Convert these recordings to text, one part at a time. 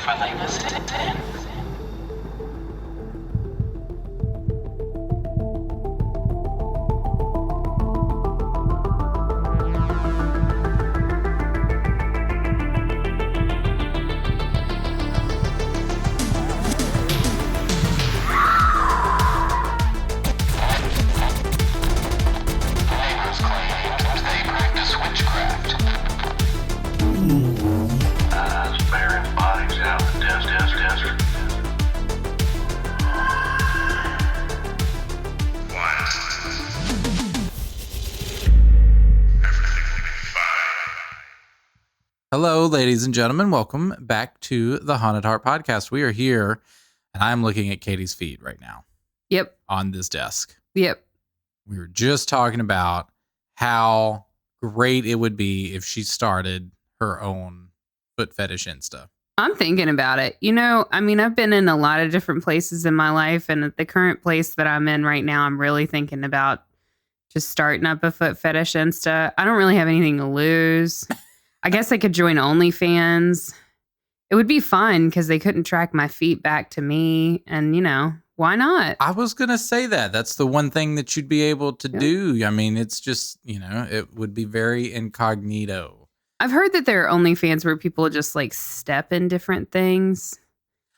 friendly visit. Hello, ladies and gentlemen. Welcome back to the Haunted Heart Podcast. We are here, and I'm looking at Katie's feed right now. Yep. On this desk. Yep. We were just talking about how great it would be if she started her own foot fetish Insta. I'm thinking about it. You know, I mean, I've been in a lot of different places in my life, and at the current place that I'm in right now, I'm really thinking about just starting up a foot fetish Insta. I don't really have anything to lose. I guess I could join OnlyFans. It would be fun because they couldn't track my feet back to me. And, you know, why not? I was going to say that. That's the one thing that you'd be able to do. I mean, it's just, you know, it would be very incognito. I've heard that there are OnlyFans where people just like step in different things.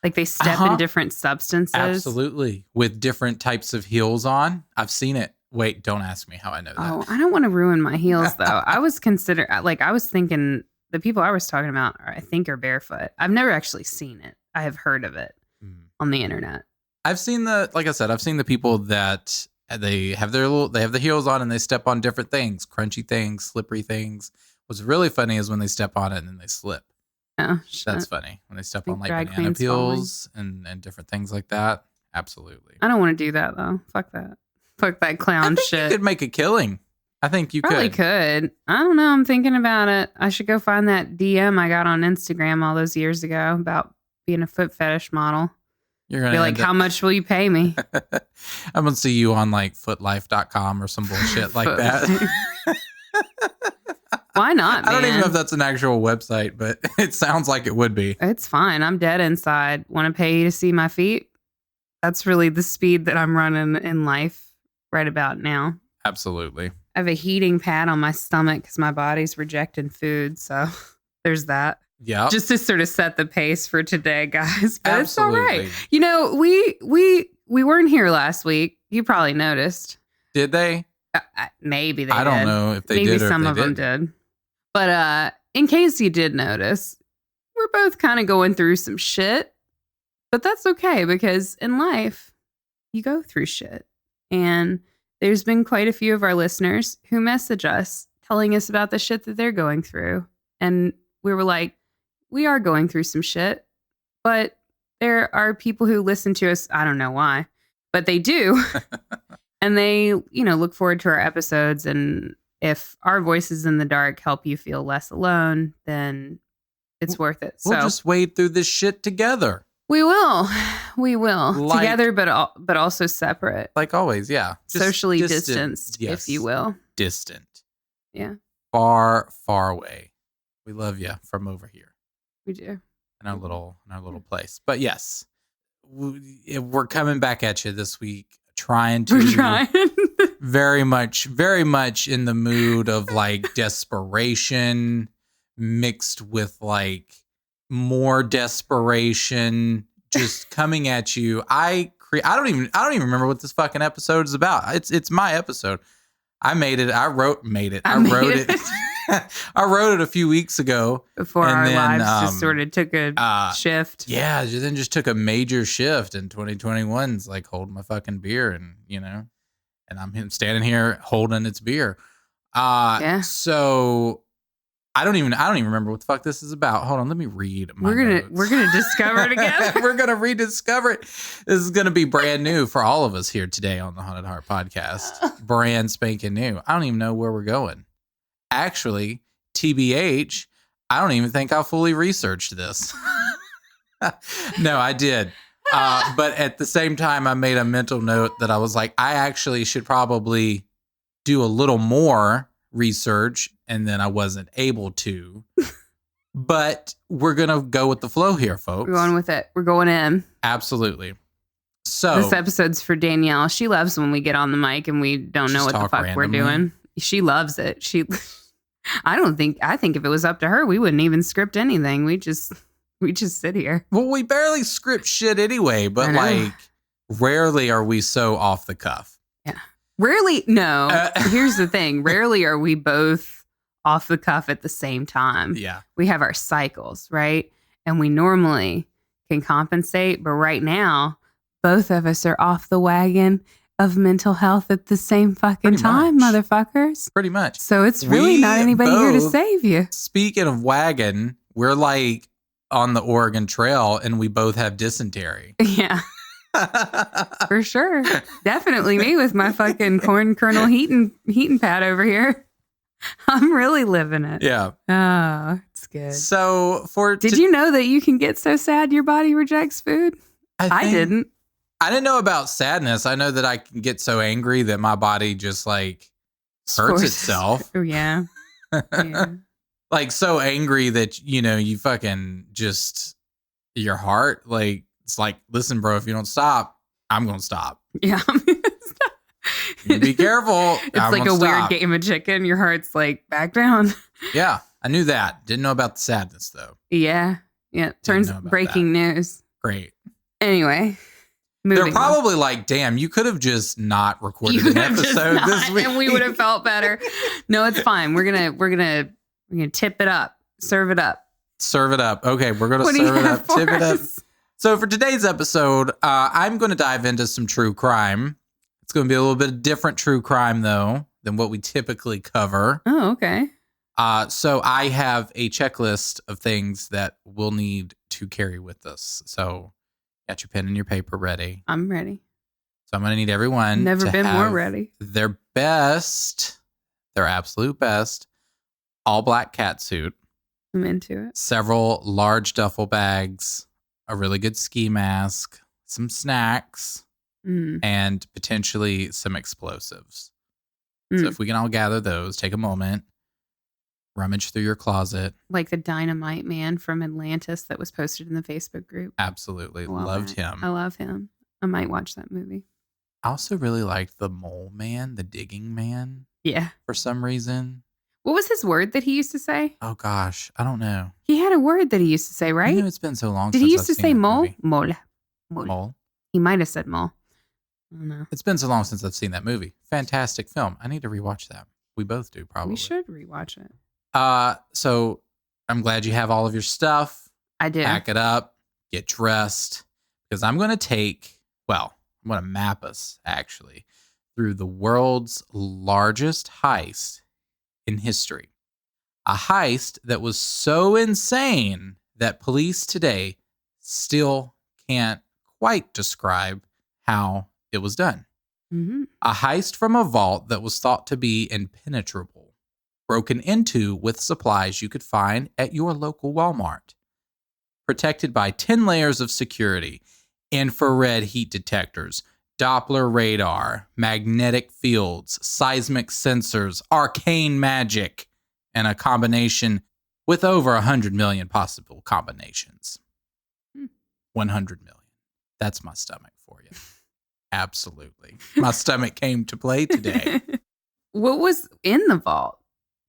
Like they step in different substances. Absolutely. With different types of heels on. I've seen it. Wait, don't ask me how I know that. Oh, I don't want to ruin my heels, though. I was thinking the people I was talking about, I think, are barefoot. I've never actually seen it. I have heard of it on the internet. I've seen I've seen the people that they have the heels on and they step on different things, crunchy things, slippery things. What's really funny is when they step on it and then they slip. Oh, that's funny. When they step on like banana peels and different things like that. Absolutely. I don't want to do that, though. Fuck that. Fuck that clown shit. You could make a killing. I think you probably could. I don't know. I'm thinking about it. I should go find that DM I got on Instagram all those years ago about being a foot fetish model. You're gonna be like, how much will you pay me? I'm gonna see you on like footlife.com or some bullshit like that. Why not, man? I don't even know if that's an actual website, but it sounds like it would be. It's fine. I'm dead inside. Want to pay you to see my feet? That's really the speed that I'm running in life right about now. Absolutely. I have a heating pad on my stomach because my body's rejecting food. So there's that. Yeah. Just to sort of set the pace for today, guys. But Absolutely. It's all right. You know, we weren't here last week. You probably noticed. Did they? Maybe they did. I don't know if they maybe did or some if of they them didn't. did. But in case you did notice, we're both kind of going through some shit. But that's okay because in life, you go through shit. And there's been quite a few of our listeners who message us telling us about the shit that they're going through. And we were like, we are going through some shit, but there are people who listen to us. I don't know why, but they do. And they, you know, look forward to our episodes. And if our voices in the dark help you feel less alone, then it's worth it. We'll just wade through this shit together. We will. Together, but also separate. Like always, yeah. Just socially distanced, yes. if you will. Distant. Yeah. Far, far away. We love you from over here. We do. In our little place. But yes, we're coming back at you this week, trying. very much in the mood of like desperation mixed with like more desperation, just coming at you. I don't even remember what this fucking episode is about. It's my episode. I made it. I wrote it. I wrote it a few weeks ago before our lives just sort of took a shift. Yeah, then just took a major shift. And 2021's like holding my fucking beer, and you know, and I'm standing here holding its beer. Yeah. So I don't even remember what the fuck this is about. Hold on, let me read my notes. We're gonna discover it again. We're gonna rediscover it. This is gonna be brand new for all of us here today on the Haunted Heart Podcast. Brand spanking new. I don't even know where we're going. Actually, TBH, I don't even think I fully researched this. No, I did. But at the same time, I made a mental note that I was like, I actually should probably do a little more research, and then I wasn't able to. But we're going to go with the flow here, folks. We're going with it. We're going in. Absolutely. So this episode's for Danielle. She loves when we get on the mic and we don't know what the fuck we're doing. She loves it. I think if it was up to her, we wouldn't even script anything. We just sit here. Well, we barely script shit anyway, but like rarely are we so off the cuff. Yeah. Rarely. No. Here's the thing. Rarely are we both off the cuff at the same time. Yeah. We have our cycles, right? And we normally can compensate. But right now, both of us are off the wagon of mental health at the same fucking time, motherfuckers. Pretty much. So it's really not anybody here to save you. Speaking of wagon, we're like on the Oregon Trail and we both have dysentery. Yeah. For sure. Definitely me with my fucking corn kernel heating pad over here. I'm really living it. Yeah. Oh, it's good. So did you know that you can get so sad your body rejects food? I didn't. I didn't know about sadness. I know that I can get so angry that my body just like hurts itself. Oh, yeah. Yeah. Like so angry that, you fucking just, your heart, like, it's like, listen, bro, if you don't stop, I'm going to stop. Yeah. You be careful. It's like a weird game of chicken. Your heart's like, back down. Yeah. I knew that. Didn't know about the sadness though. Yeah. Yeah. Turns breaking news. Great. Anyway. They're probably like, damn, you could have just not recorded an episode this week. And we would have felt better. No, it's fine. We're gonna tip it up. Serve it up. Serve it up. Okay, we're gonna serve it up. Tip it up. So for today's episode, I'm gonna dive into some true crime. It's gonna be a little bit of different true crime though than what we typically cover. Oh, okay. So I have a checklist of things that we'll need to carry with us. So got your pen and your paper ready. I'm ready. So I'm going to need everyone Never been more ready. Their absolute best, all black cat suit. I'm into it. Several large duffel bags, a really good ski mask, some snacks, and potentially some explosives. So if we can all gather those, take a moment, rummage through your closet. Like the Dynamite Man from Atlantis that was posted in the Facebook group. Absolutely. Loved him. I love him. I might watch that movie. I also really liked the Mole Man, the Digging Man. Yeah. For some reason. What was his word that he used to say? Oh, gosh. I don't know. He had a word that he used to say, right? It's been so long since I've seen it. Did he used to say mole? Mole. He might have said mole. I don't know. It's been so long since I've seen that movie. Fantastic film. I need to rewatch that. We both do, probably. We should rewatch it. So I'm glad you have all of your stuff. I do. Pack it up, get dressed, because I'm going to map us actually through the world's largest heist in history. A heist that was so insane that police today still can't quite describe how it was done. Mm-hmm. A heist from a vault that was thought to be impenetrable. Broken into with supplies you could find at your local Walmart. Protected by 10 layers of security, infrared heat detectors, Doppler radar, magnetic fields, seismic sensors, arcane magic, and a combination with over 100 million possible combinations. 100 million. That's my stomach for you. Absolutely. My stomach came to play today. What was in the vault?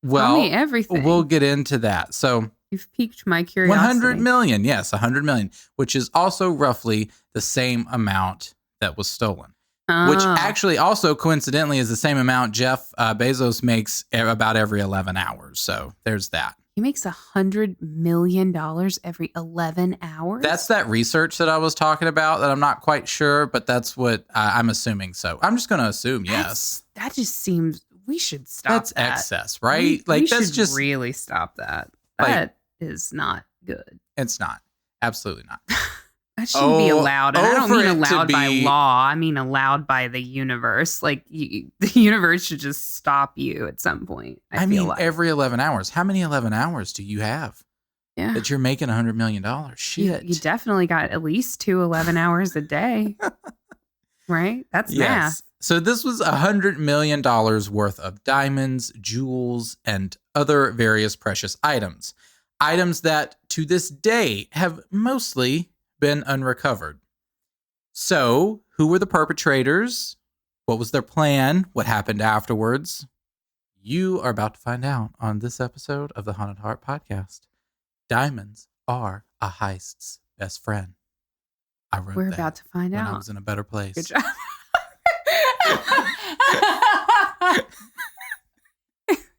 Well, tell me everything. We'll get into that. So you've piqued my curiosity. 100 million. Yes, 100 million, which is also roughly the same amount that was stolen, which actually also coincidentally is the same amount Jeff Bezos makes about every 11 hours. So there's that. He makes $100 million every 11 hours? That's that research that I was talking about that I'm not quite sure, but that's what I'm assuming. So I'm just going to assume yes. That just seems... We should stop That's that. Excess, right? We that's should just really stop that. That is not good. It's not. Absolutely not. That shouldn't be allowed. And I don't mean allowed by law. I mean allowed by the universe. Like the universe should just stop you at some point. I feel like every 11 hours. How many 11 hours do you have? Yeah. That you're making $100 million. Shit. You definitely got at least 2 11 hours a day. Right? That's math. So this was $100 million worth of diamonds, jewels, and other various precious items. items that to this day have mostly been unrecovered. So, who were the perpetrators? What was their plan? What happened afterwards? You are about to find out on this episode of the Haunted Heart Podcast. Diamonds are a heist's best friend. I wrote We're that about to find when out. I was in a better place. Good job.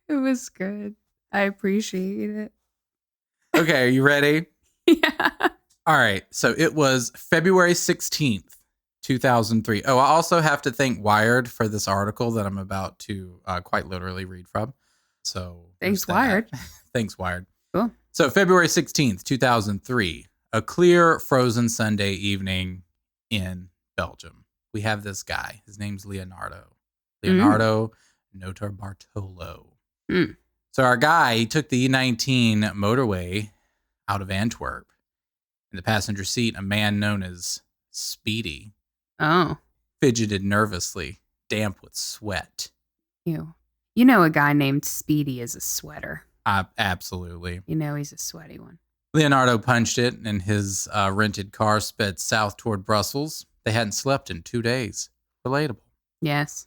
It was good. I appreciate it. Okay, are you ready? Yeah. All right, so it was February 16th, 2003. Oh, I also have to thank Wired for this article that I'm about to quite literally read from. So Thanks, there's that. Wired. Thanks, Wired. Cool. So February 16th, 2003, a clear frozen Sunday evening in Belgium. We have this guy. His name's Leonardo. Leonardo Notarbartolo. Mm. So our guy, he took the E19 motorway out of Antwerp. In the passenger seat, a man known as Speedy fidgeted nervously, damp with sweat. You know a guy named Speedy is a sweater. Absolutely. You know he's a sweaty one. Leonardo punched it, and his rented car sped south toward Brussels. They hadn't slept in 2 days. Relatable. Yes.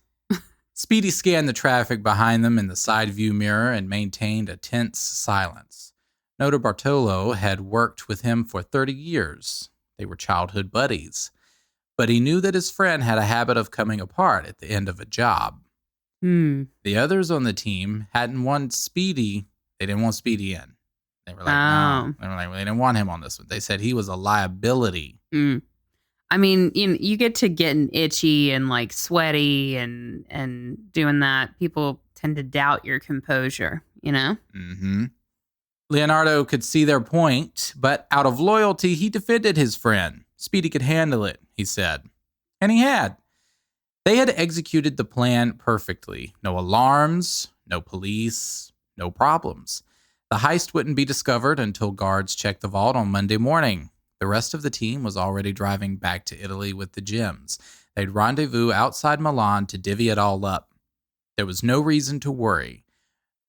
Speedy scanned the traffic behind them in the side view mirror and maintained a tense silence. Notarbartolo had worked with him for 30 years. They were childhood buddies. But he knew that his friend had a habit of coming apart at the end of a job. The others on the team hadn't wanted Speedy. They didn't want Speedy in. They were like, no. They were like, they didn't want him on this one. They said he was a liability. I mean, you get to getting itchy and like sweaty and doing that. People tend to doubt your composure, you know? Mm-hmm. Leonardo could see their point, but out of loyalty, he defended his friend. Speedy could handle it, he said. And he had. They had executed the plan perfectly. No alarms, no police, no problems. The heist wouldn't be discovered until guards checked the vault on Monday morning. The rest of the team was already driving back to Italy with the gems. They'd rendezvous outside Milan to divvy it all up. There was no reason to worry.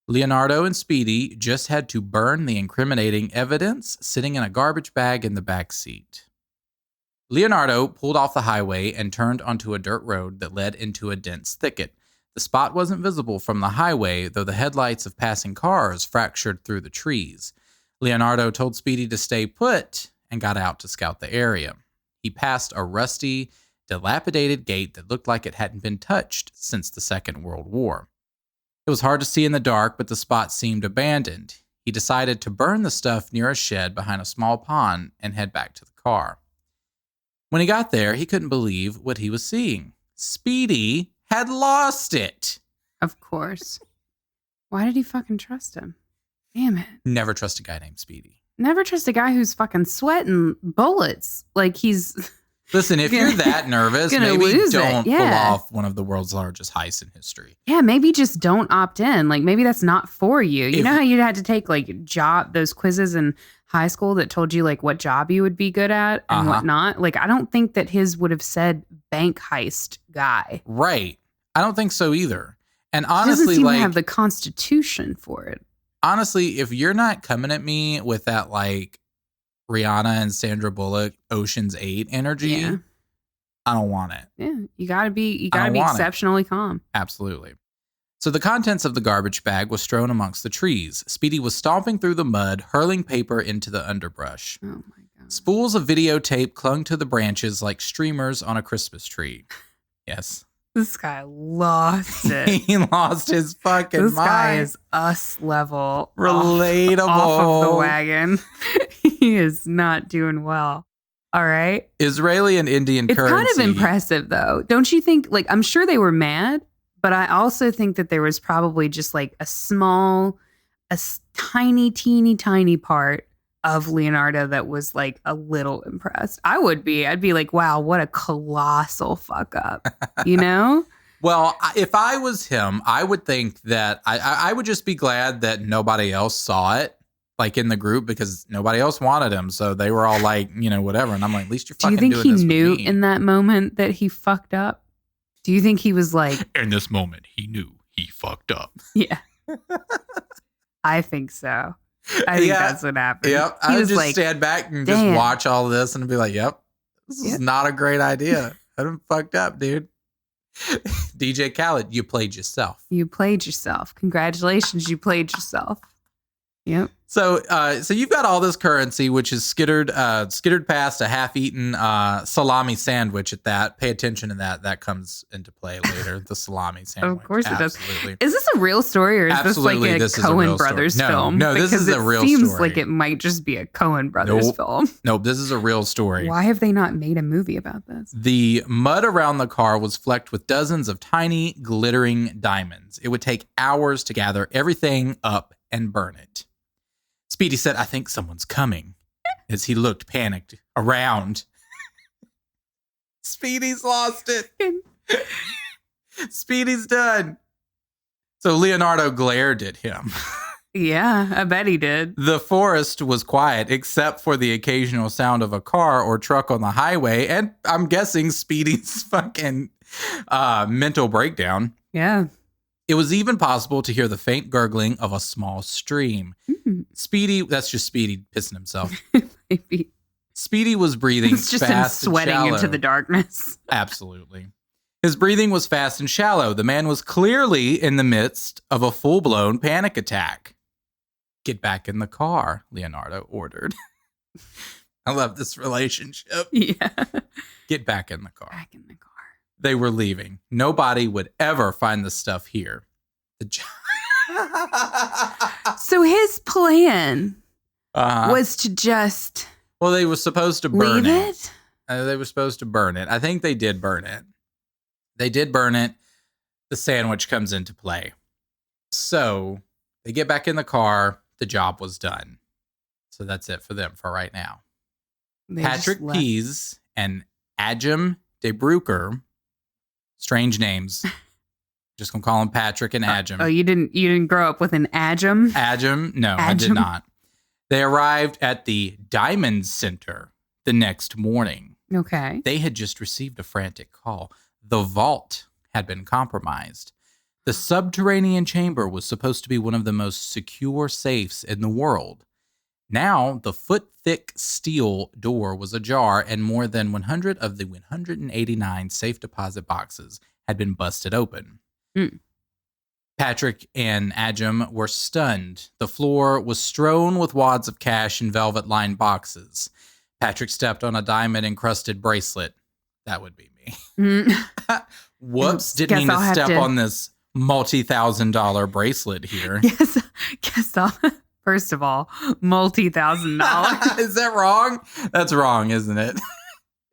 Leonardo and Speedy just had to burn the incriminating evidence sitting in a garbage bag in the back seat. Leonardo pulled off the highway and turned onto a dirt road that led into a dense thicket. The spot wasn't visible from the highway, though the headlights of passing cars fractured through the trees. Leonardo told Speedy to stay put and got out to scout the area. He passed a rusty, dilapidated gate that looked like it hadn't been touched since the Second World War. It was hard to see in the dark, but the spot seemed abandoned. He decided to burn the stuff near a shed behind a small pond and head back to the car. When he got there, he couldn't believe what he was seeing. Speedy had lost it. Of course. Why did he fucking trust him? Damn it. Never trust a guy named Speedy. Never trust a guy who's fucking sweating bullets. Like he's... Listen, if you're that nervous, maybe don't pull off one of the world's largest heists in history. Yeah, maybe just don't opt in. Like maybe that's not for you. You know how you had to take like those quizzes in high school that told you like what job you would be good at and what not? Like I don't think that his would have said bank heist guy. Right. I don't think so either. And honestly, he doesn't seem to have the constitution for it. Honestly, if you're not coming at me with that like Rihanna and Sandra Bullock Ocean's 8 energy, I don't want it. Yeah, you gotta be exceptionally calm. Absolutely. So the contents of the garbage bag was strewn amongst the trees. Speedy was stomping through the mud, hurling paper into the underbrush. Oh my God. Spools of videotape clung to the branches like streamers on a Christmas tree. Yes. This guy lost it. He lost his fucking mind. This guy is us level. Relatable. Off of the wagon. He is not doing well. All right. Israeli and Indian currency. It's kind of impressive, though. Don't you think? Like, I'm sure they were mad, but I also think that there was probably just like a tiny, teeny, tiny part of Leonardo that was like a little impressed. I would be. I'd be like, wow, what a colossal fuck up, you know? Well, if I was him, I would think that I would just be glad that nobody else saw it, like in the group, because nobody else wanted him. So they were all like, you know, whatever. And I'm like, at least you're fucking doing this for me. Do you think he knew in that moment that he fucked up? Do you think he was like... In this moment, he knew he fucked up. Yeah. I think so. I think that's what happened. Yep. I would just stand back and just watch all of this and be like, yep, this is not a great idea. I'm fucked up, dude. DJ Khaled, you played yourself. You played yourself. Congratulations, you played yourself. Yep. So you've got all this currency, which is skittered past a half-eaten salami sandwich. At that, pay attention to that. That comes into play later. The salami sandwich. Of course, it does. Is this a real story, or is this like a Coen Brothers film? No, this is a real story. It seems like it might just be a Coen Brothers film. Nope, this is a real story. Why have they not made a movie about this? The mud around the car was flecked with dozens of tiny, glittering diamonds. It would take hours to gather everything up and burn it. Speedy said, I think someone's coming, as he looked panicked around. Speedy's lost it. Speedy's done. So Leonardo glared at him. Yeah, I bet he did. The forest was quiet, except for the occasional sound of a car or truck on the highway, and I'm guessing Speedy's fucking mental breakdown. Yeah. It was even possible to hear the faint gurgling of a small stream. Speedy, that's just Speedy pissing himself. Maybe. Speedy was breathing it's just fast him sweating and into the darkness. Absolutely. His breathing was fast and shallow. The man was clearly in the midst of a full-blown panic attack. Get back in the car, Leonardo ordered. I love this relationship. Yeah. Get back in the car. Back in the car. They were leaving. Nobody would ever find the stuff here. So his plan was to just Well, they were supposed to burn leave it? They were supposed to burn it. I think they did burn it. They did burn it. The sandwich comes into play. So they get back in the car. The job was done. So that's it for them for right now. Patrick Pease and Ajam de Brucker. Strange names. Just gonna call him Patrick and Ajam. Oh, you didn't grow up with an Ajam? Ajam? No, I did not. They arrived at the Diamond Center the next morning. Okay. They had just received a frantic call. The vault had been compromised. The subterranean chamber was supposed to be one of the most secure safes in the world. Now, the foot-thick steel door was ajar, and more than 100 of the 189 safe deposit boxes had been busted open. Patrick and Ajam were stunned. The floor was strewn with wads of cash in velvet-lined boxes. Patrick stepped on a diamond-encrusted bracelet. That would be me. Whoops, didn't mean to step on this multi-$1,000 bracelet here. Guess I'll... First of all, multi-$1,000. Is that wrong? That's wrong, isn't it?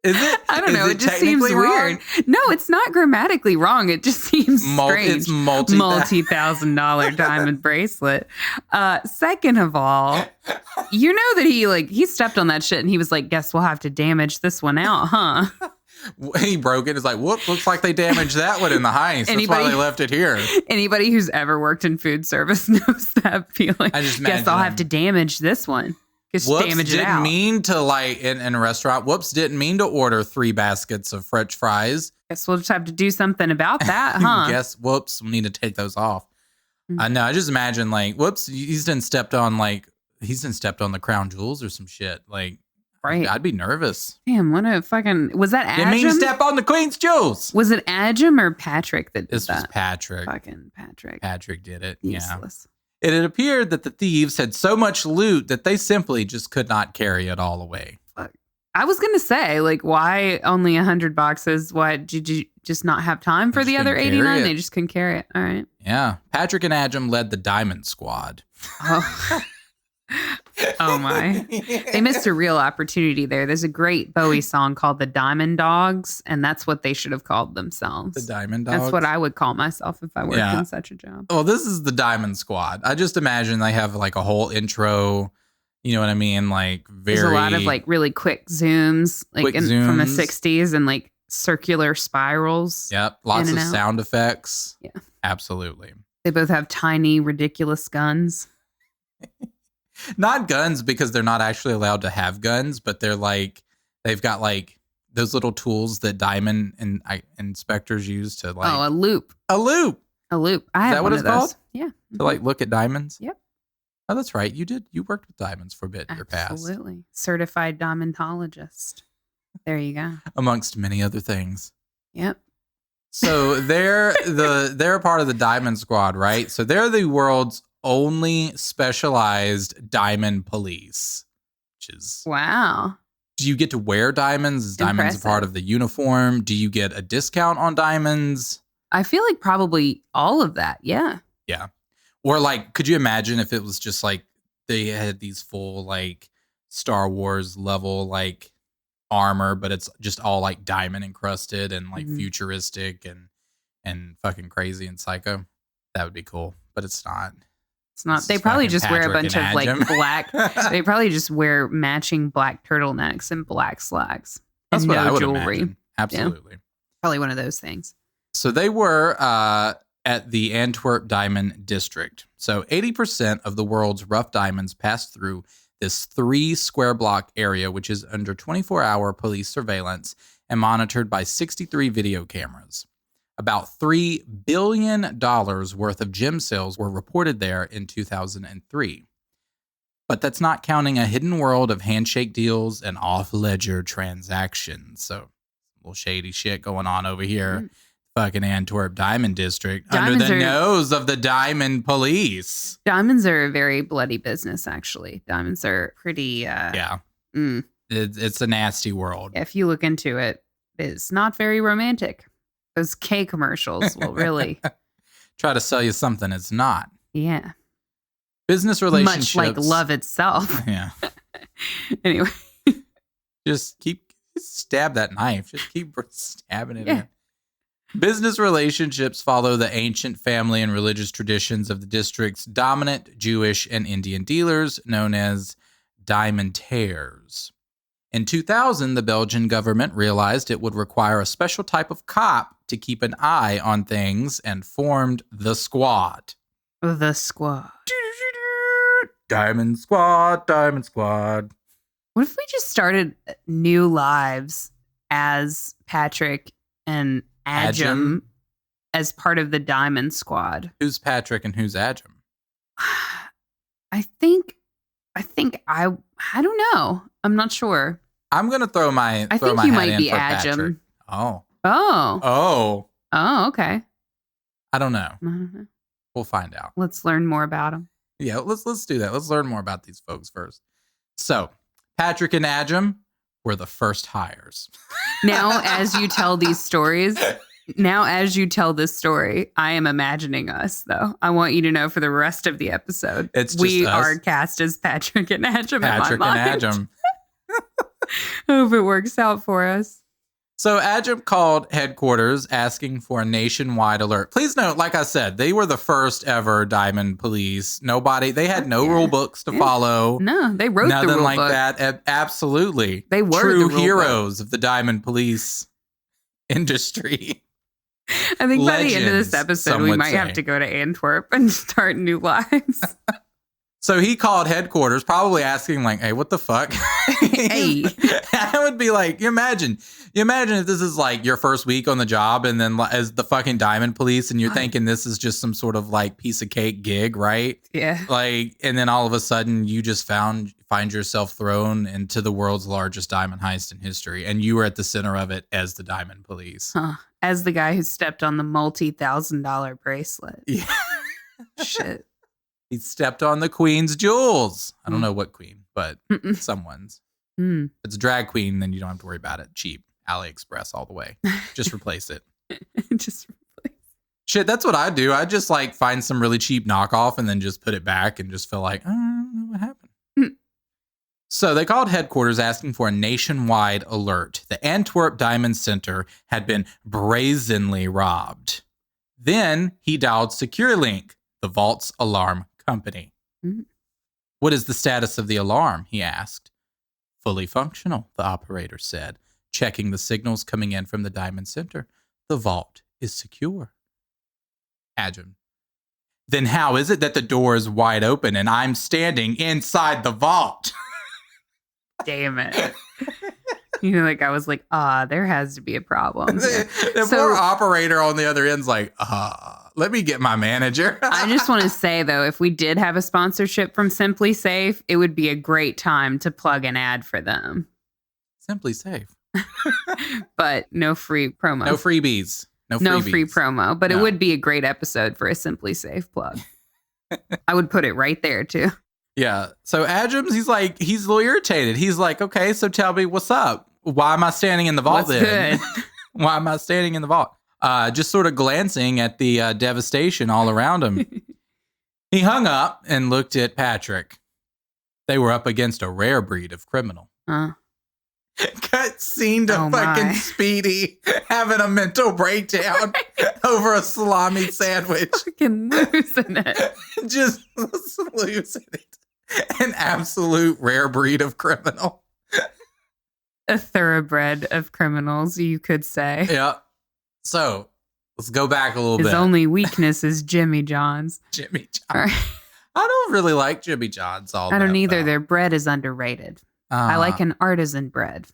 Is it? I don't know. It just seems weird. No, it's not grammatically wrong. It just seems strange. It's multi-$1,000 diamond bracelet. Second of all, you know that he stepped on that shit and he was like, guess we'll have to damage this one out, huh? He broke it. It's like, whoop, looks like they damaged that one in the heist. That's why they left it here. Anybody who's ever worked in food service knows that feeling. I just guess I'll have to damage this one. Whoops, didn't mean to, like, in a restaurant. Whoops, didn't mean to order 3 baskets of French fries. Guess we'll just have to do something about that, huh? Whoops, we need to take those off. No, I just imagine, like, whoops, he's done stepped on the crown jewels or some shit. Like, right. I'd be nervous. Damn, what a fucking... Was that Ajam? Didn't mean to step on the queen's jewels. Was it Ajam or Patrick that did this? This was Patrick. Fucking Patrick. Patrick did it. Useless. Yeah. It had appeared that the thieves had so much loot that they simply just could not carry it all away. Fuck. I was going to say, like, why only 100 boxes? Why did you just not have time for the other 89? They just couldn't carry it. All right. Yeah. Patrick and Ajam led the Diamond Squad. Oh my. They missed a real opportunity there. There's a great Bowie song called The Diamond Dogs, and that's what they should have called themselves. The Diamond Dogs? That's what I would call myself if I worked in such a job. Well, this is the Diamond Squad. I just imagine they have like a whole intro, you know what I mean? Like There's a lot of like really quick zooms, like from the 60s and like circular spirals. Yep. Lots of sound effects. Yeah. Absolutely. They both have tiny, ridiculous guns. Not guns because they're not actually allowed to have guns, but they're like, they've got like those little tools that diamond and inspectors use to like. Oh, a loop. A loop. A loop. I have Is that what it's called? Yeah. To like look at diamonds? Yep. Oh, that's right. You worked with diamonds for a bit in your past. Absolutely. Certified diamondologist. There you go. Amongst many other things. Yep. So they're part of the Diamond Squad, right? So they're the world's only specialized diamond police. Which is wow. Do you get to wear diamonds? Is diamonds a part of the uniform? Do you get a discount on diamonds? I feel like probably all of that. Yeah. Yeah. Or like, could you imagine if it was just like they had these full like Star Wars level like armor, but it's just all like diamond encrusted and like futuristic and fucking crazy and psycho? That would be cool, but it's not. It's not. They probably just wear a bunch of like black. They probably just wear matching black turtlenecks and black slacks. That's what I would jewelry. imagine. Absolutely. Yeah. Probably one of those things. So they were at the Antwerp Diamond District. So 80% of the world's rough diamonds pass through this 3 square block area, which is under 24-hour police surveillance and monitored by 63 video cameras. About $3 billion worth of gem sales were reported there in 2003. But that's not counting a hidden world of handshake deals and off-ledger transactions. So, a little shady shit going on over here. Fucking Antwerp Diamond District. Under the nose of the diamond police. Diamonds are a very bloody business, actually. Diamonds are pretty... It's a nasty world. If you look into it, it's not very romantic. Those K commercials will really try to sell you something it's not. Yeah. Business relationships. Much like love itself. Yeah. Anyway. Just stab that knife. Just keep stabbing it in. Business relationships follow the ancient family and religious traditions of the district's dominant Jewish and Indian dealers known as diamantaires. In 2000, the Belgian government realized it would require a special type of cop to keep an eye on things and formed the Squad. The Squad. Diamond Squad, Diamond Squad. What if we just started new lives as Patrick and Ajum as part of the Diamond Squad? Who's Patrick and who's Ajum? I don't know. I'm not sure. I'm gonna throw my. I think you might be Ajum. Oh, okay. I don't know. We'll find out. Let's learn more about him. Yeah, let's do that. Let's learn more about these folks first. So, Patrick and Ajum were the first hires. Now, as you tell this story, I am imagining us, though. I want you to know for the rest of the episode, we are cast as Patrick and Ajum. Patrick and Ajum. Hope it works out for us. So Ajum called headquarters asking for a nationwide alert. Please note, like I said, they were the first ever diamond police. They had no rule books to follow. No, they wrote nothing the rule like book. that. Absolutely. They were true the rule heroes book. of the diamond police industry. I think by the end of this episode, we might have to go to Antwerp and start new lives. So he called headquarters, probably asking like, hey, what the fuck? Hey. I would be like, you imagine if this is like your first week on the job and then as the fucking diamond police and you're thinking this is just some sort of like piece of cake gig, right? Yeah. Like, and then all of a sudden you just find yourself thrown into the world's largest diamond heist in history. And you were at the center of it as the diamond police. Huh. As the guy who stepped on the multi-$1,000 bracelet. Yeah. Shit. He stepped on the queen's jewels. I don't know what queen, but someone's. If it's a drag queen, then you don't have to worry about it. Cheap. AliExpress all the way. Just replace it. Shit, that's what I do. I just like find some really cheap knockoff and then just put it back and just feel like, I don't know what happened. So they called headquarters asking for a nationwide alert. The Antwerp Diamond Center had been brazenly robbed. Then he dialed SecureLink, the vault's alarm company. What is the status of the alarm? He asked. Fully functional, the operator said, checking the signals coming in from the Diamond Center. The vault is secure. Ajum. Then how is it that the door is wide open and I'm standing inside the vault? Damn it. Like I was like, there has to be a problem. The poor operator on the other end's like, Let me get my manager. I just want to say, though, if we did have a sponsorship from Simply Safe, it would be a great time to plug an ad for them. Simply Safe. But no free promo. No freebies. No free promo. But it would be a great episode for a Simply Safe plug. I would put it right there, too. Yeah. So Adams, he's a little irritated. He's like, okay, so tell me what's up. Why am I standing in the vault then? Good? Why am I standing in the vault? Just sort of glancing at the devastation all around him. He hung up and looked at Patrick. They were up against a rare breed of criminal. Cut scene to fucking Speedy having a mental breakdown over a salami sandwich. Fucking losing it. Just losing it. An absolute rare breed of criminal. A thoroughbred of criminals, you could say. Yeah. So let's go back a little bit. His only weakness is Jimmy John's. Jimmy John's. I don't really like Jimmy John's all that. I don't either. Well. Their bread is underrated. I like an artisan bread.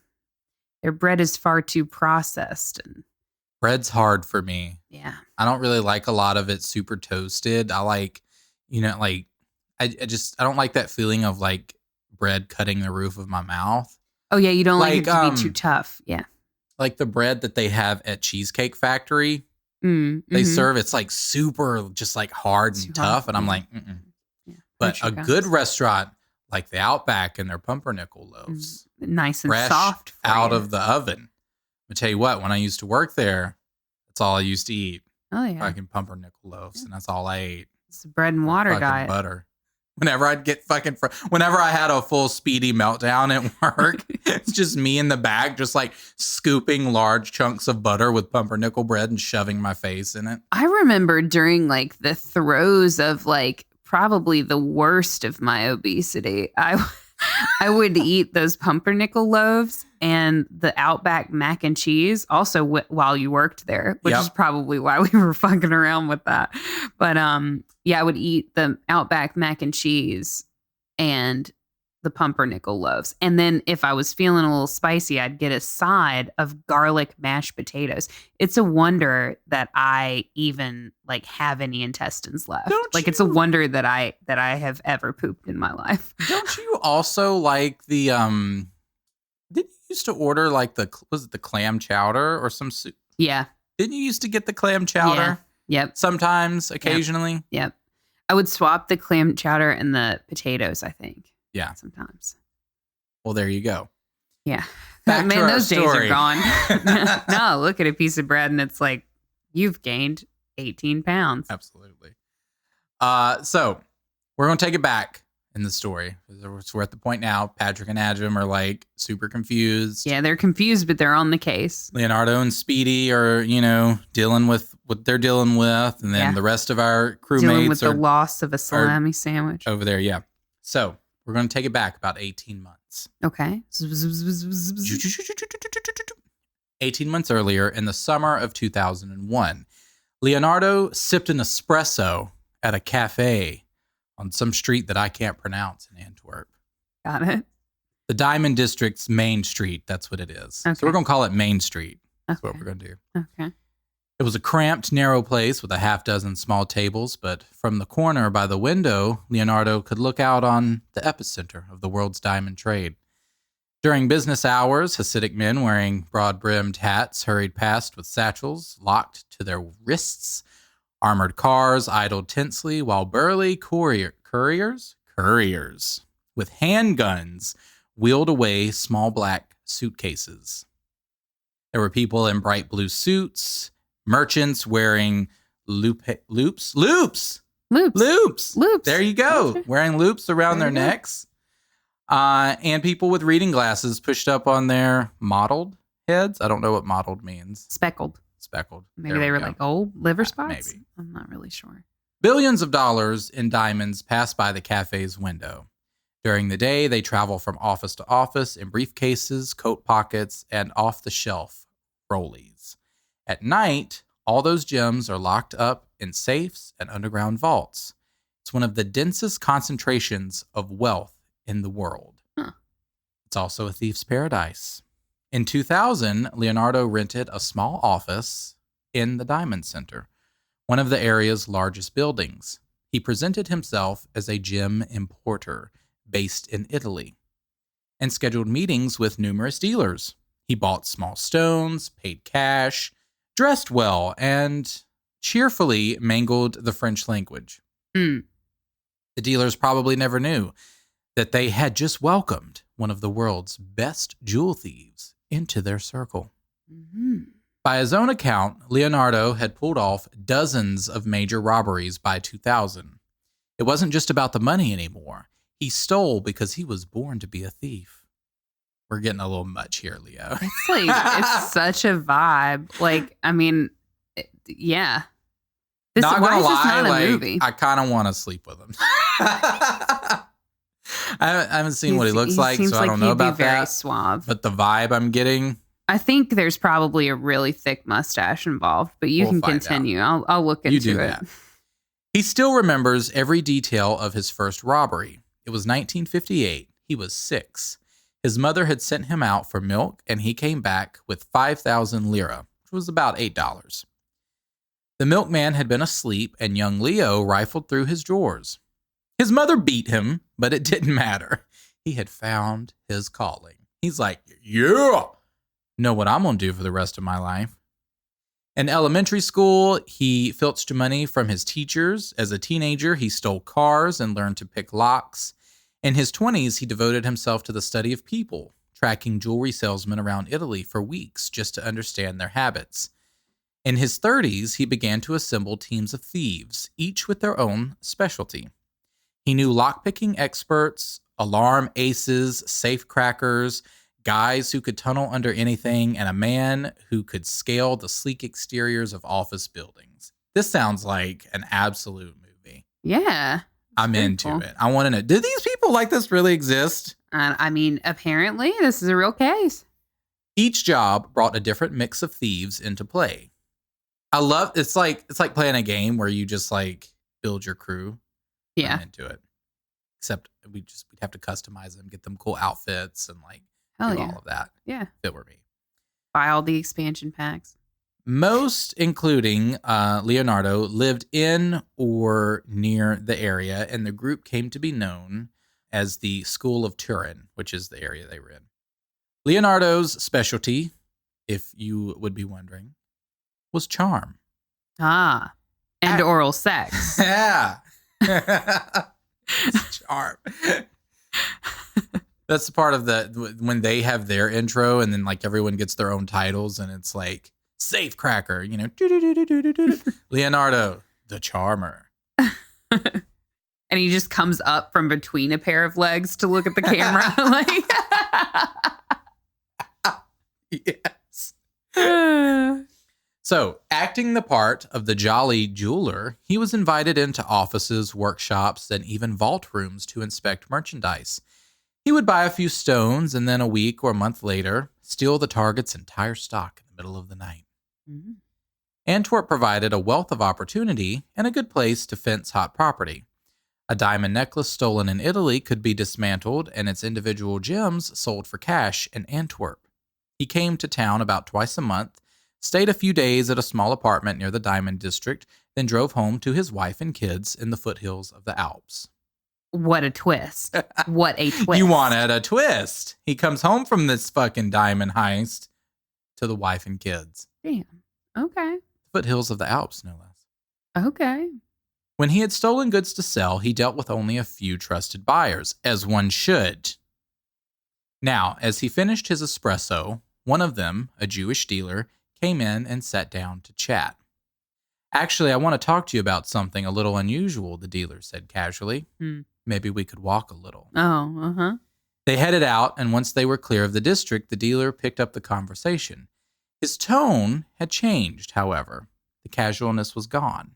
Their bread is far too processed. Bread's hard for me. Yeah. I don't really like a lot of it super toasted. I like, I don't like that feeling of like bread cutting the roof of my mouth. Oh, yeah. You don't like it to be too tough. Yeah. Like the bread that they have at Cheesecake Factory. They serve, it's like super just like hard and tough. And I'm like, Yeah. But a good restaurant like the Outback and their pumpernickel loaves. Nice and fresh soft. Out of the oven. I tell you what, when I used to work there, that's all I used to eat. Oh, yeah. Fucking pumpernickel loaves. And that's all I ate. It's a bread and water diet. Butter. Whenever I'd get whenever I had a full Speedy meltdown at work, it's just me in the back, just like scooping large chunks of butter with pumpernickel bread and shoving my face in it. I remember during like the throes of like probably the worst of my obesity, I would eat those pumpernickel loaves and the Outback mac and cheese also while you worked there, which is probably why we were fucking around with that. But yeah, I would eat the Outback mac and cheese and the pumpernickel loaves. And then if I was feeling a little spicy, I'd get a side of garlic mashed potatoes. It's a wonder that I even like have any intestines left. It's a wonder that I have ever pooped in my life. Don't you also like the didn't you used to order like the clam chowder or some soup? Yeah. Didn't you used to get the clam chowder? Yeah. Yep. Sometimes, occasionally. Yep. I would swap the clam chowder and the potatoes, I think. Yeah. Sometimes. Well, there you go. Yeah. Man, those days are gone. No, look at a piece of bread and it's like, you've gained 18 pounds. Absolutely. So we're going to take it back in the story. We're at the point now. Patrick and Adam are like super confused. Yeah, they're confused, but they're on the case. Leonardo and Speedy are, dealing with what they're dealing with. And then the rest of our crewmates dealing with the loss of a salami sandwich. Over there, yeah. So we're going to take it back about 18 months. Okay. 18 months earlier, in the summer of 2001, Leonardo sipped an espresso at a cafe on some street that I can't pronounce in Antwerp. Got it. The Diamond District's Main Street, that's what it is. Okay. So we're going to call it Main Street. That's what we're going to do. Okay. It was a cramped, narrow place with a half dozen small tables, but from the corner by the window, Leonardo could look out on the epicenter of the world's diamond trade. During business hours, Hasidic men wearing broad-brimmed hats hurried past with satchels locked to their wrists. Armored cars idled tensely while burly couriers with handguns wheeled away small black suitcases. There were people in bright blue suits, merchants wearing loops. There you go. Okay. Wearing loops around their necks. And people with reading glasses pushed up on their mottled heads. I don't know what mottled means. Speckled. Maybe they were like old liver spots? Maybe. I'm not really sure. Billions of dollars in diamonds pass by the cafe's window. During the day, they travel from office to office in briefcases, coat pockets, and off-the-shelf rollies. At night, all those gems are locked up in safes and underground vaults. It's one of the densest concentrations of wealth in the world. Huh. It's also a thief's paradise. In 2000, Leonardo rented a small office in the Diamond Center, one of the area's largest buildings. He presented himself as a gem importer based in Italy and scheduled meetings with numerous dealers. He bought small stones, paid cash, dressed well, and cheerfully mangled the French language. Mm. The dealers probably never knew that they had just welcomed one of the world's best jewel thieves into their circle. Mm-hmm. By his own account, Leonardo had pulled off dozens of major robberies by 2000. It wasn't just about the money anymore. He stole because he was born to be a thief. We're getting a little much here, Leo. It's like, it's such a vibe. Like, I mean, yeah. This, not why gonna is this lie, not a like, movie? I kind of want to sleep with him. I haven't seen what he looks like, so I don't know about very that. Suave. But the vibe I'm getting, I think there's probably a really thick mustache involved, but you We'll can find continue. I'll look into you do it. that. He still remembers every detail of his first robbery. It was 1958. He was 6. His mother had sent him out for milk, and he came back with 5,000 lira, which was about $8. The milkman had been asleep, and young Leo rifled through his drawers. His mother beat him, but it didn't matter. He had found his calling. He's like, yeah, know what I'm going to do for the rest of my life. In elementary school, he filched money from his teachers. As a teenager, he stole cars and learned to pick locks. In his 20s, he devoted himself to the study of people, tracking jewelry salesmen around Italy for weeks just to understand their habits. In his 30s, he began to assemble teams of thieves, each with their own specialty. He knew lockpicking experts, alarm aces, safe crackers, guys who could tunnel under anything, and a man who could scale the sleek exteriors of office buildings. This sounds like an absolute movie. Yeah. I'm into it. I want to know, do these people like this really exist? I mean, apparently this is a real case. Each job brought a different mix of thieves into play. I love it's like playing a game where you just like build your crew. Yeah. I'm into it. Except we'd have to customize them, get them cool outfits and like Hell do yeah. all of that. Yeah. If it were me. Buy all the expansion packs. Most, including Leonardo, lived in or near the area, and the group came to be known as the School of Turin, which is the area they were in. Leonardo's specialty, if you would be wondering, was charm. Ah. And oral sex. Yeah. Charm. That's the part of when they have their intro and then like everyone gets their own titles and it's like safe cracker, you know, Leonardo, the charmer. And he just comes up from between a pair of legs to look at the camera. Yes. So, acting the part of the jolly jeweler, he was invited into offices, workshops, and even vault rooms to inspect merchandise. He would buy a few stones and then a week or a month later, steal the target's entire stock in the middle of the night. Mm-hmm. Antwerp provided a wealth of opportunity and a good place to fence hot property. A diamond necklace stolen in Italy could be dismantled and its individual gems sold for cash in Antwerp. He came to town about twice a month, stayed a few days at a small apartment near the Diamond District, then drove home to his wife and kids in the foothills of the Alps. What a twist. What a twist. You wanted a twist. He comes home from this fucking diamond heist to the wife and kids. Damn. Okay. Foothills of the Alps, no less. Okay. When he had stolen goods to sell, he dealt with only a few trusted buyers, as one should. Now, as he finished his espresso, one of them, a Jewish dealer, came in and sat down to chat. Actually, I want to talk to you about something a little unusual, the dealer said casually. Maybe we could walk a little. Oh, uh-huh. They headed out, and once they were clear of the district, the dealer picked up the conversation. His tone had changed, however. The casualness was gone.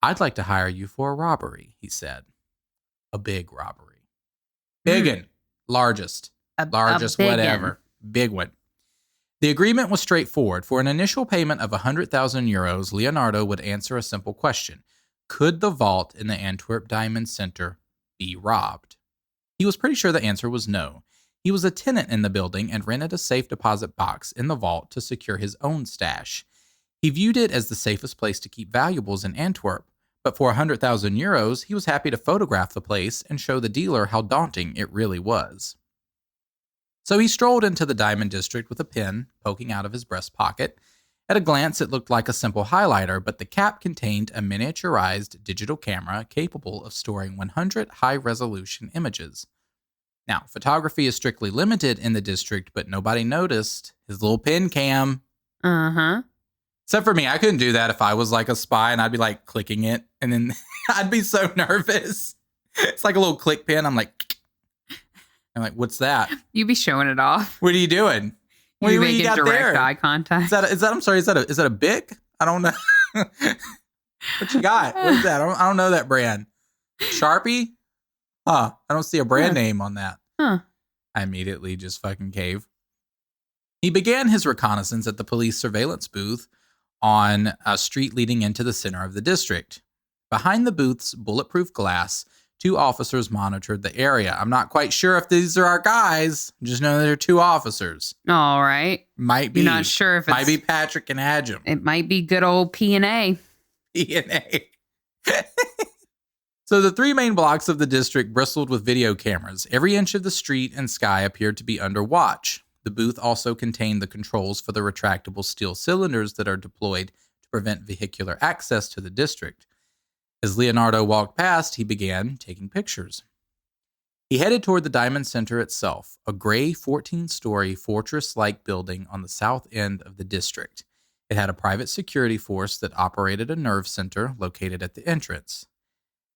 I'd like to hire you for a robbery, he said. A big robbery. Biggin. Largest. Largest, whatever. Big one. The agreement was straightforward. For an initial payment of 100,000 euros, Leonardo would answer a simple question. Could the vault in the Antwerp Diamond Center be robbed? He was pretty sure the answer was no. He was a tenant in the building and rented a safe deposit box in the vault to secure his own stash. He viewed it as the safest place to keep valuables in Antwerp, but for 100,000 euros, he was happy to photograph the place and show the dealer how daunting it really was. So he strolled into the diamond district with a pen poking out of his breast pocket. At a glance, it looked like a simple highlighter, but the cap contained a miniaturized digital camera capable of storing 100 high-resolution images. Now, photography is strictly limited in the district, but nobody noticed his little pen cam. Uh-huh. Except for me, I couldn't do that if I was like a spy and I'd be like clicking it and then I'd be so nervous. It's like a little click pen. I'm like, what's that? You be showing it off. What are you doing? What You do you making got direct there? eye contact. Is that a Bic? I don't know. What you got? What is that? I don't know that brand. Sharpie? Huh. I don't see a brand name on that. Huh. I immediately just fucking cave. He began his reconnaissance at the police surveillance booth on a street leading into the center of the district. Behind the booth's bulletproof glass, 2 officers monitored the area. I'm not quite sure if these are our guys. Just know they're 2 officers. All right. Might be. You're not sure if it's... Might be Patrick and Hadjum. It might be good old P&A. P&A. So the 3 main blocks of the district bristled with video cameras. Every inch of the street and sky appeared to be under watch. The booth also contained the controls for the retractable steel cylinders that are deployed to prevent vehicular access to the district. As Leonardo walked past, he began taking pictures. He headed toward the Diamond Center itself, a gray 14-story fortress-like building on the south end of the district. It had a private security force that operated a nerve center located at the entrance.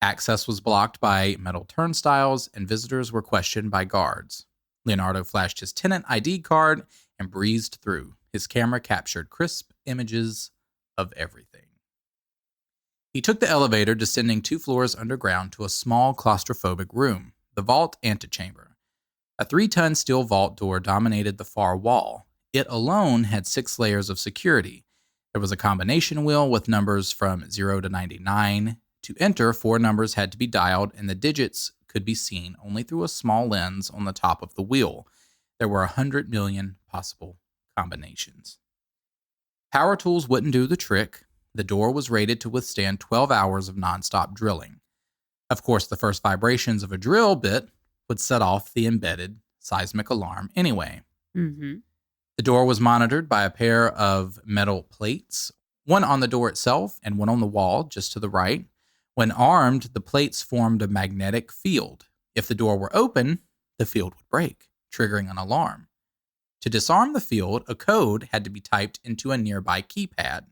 Access was blocked by metal turnstiles, and visitors were questioned by guards. Leonardo flashed his tenant ID card and breezed through. His camera captured crisp images of everything. He took the elevator, descending 2 floors underground to a small claustrophobic room, the vault antechamber. A 3-ton steel vault door dominated the far wall. It alone had 6 layers of security. There was a combination wheel with numbers from 0 to 99. To enter, 4 numbers had to be dialed, and the digits could be seen only through a small lens on the top of the wheel. There were 100 million possible combinations. Power tools wouldn't do the trick. The door was rated to withstand 12 hours of nonstop drilling. Of course, the first vibrations of a drill bit would set off the embedded seismic alarm anyway. Mm-hmm. The door was monitored by a pair of metal plates, one on the door itself and one on the wall just to the right. When armed, the plates formed a magnetic field. If the door were open, the field would break, triggering an alarm. To disarm the field, a code had to be typed into a nearby keypad.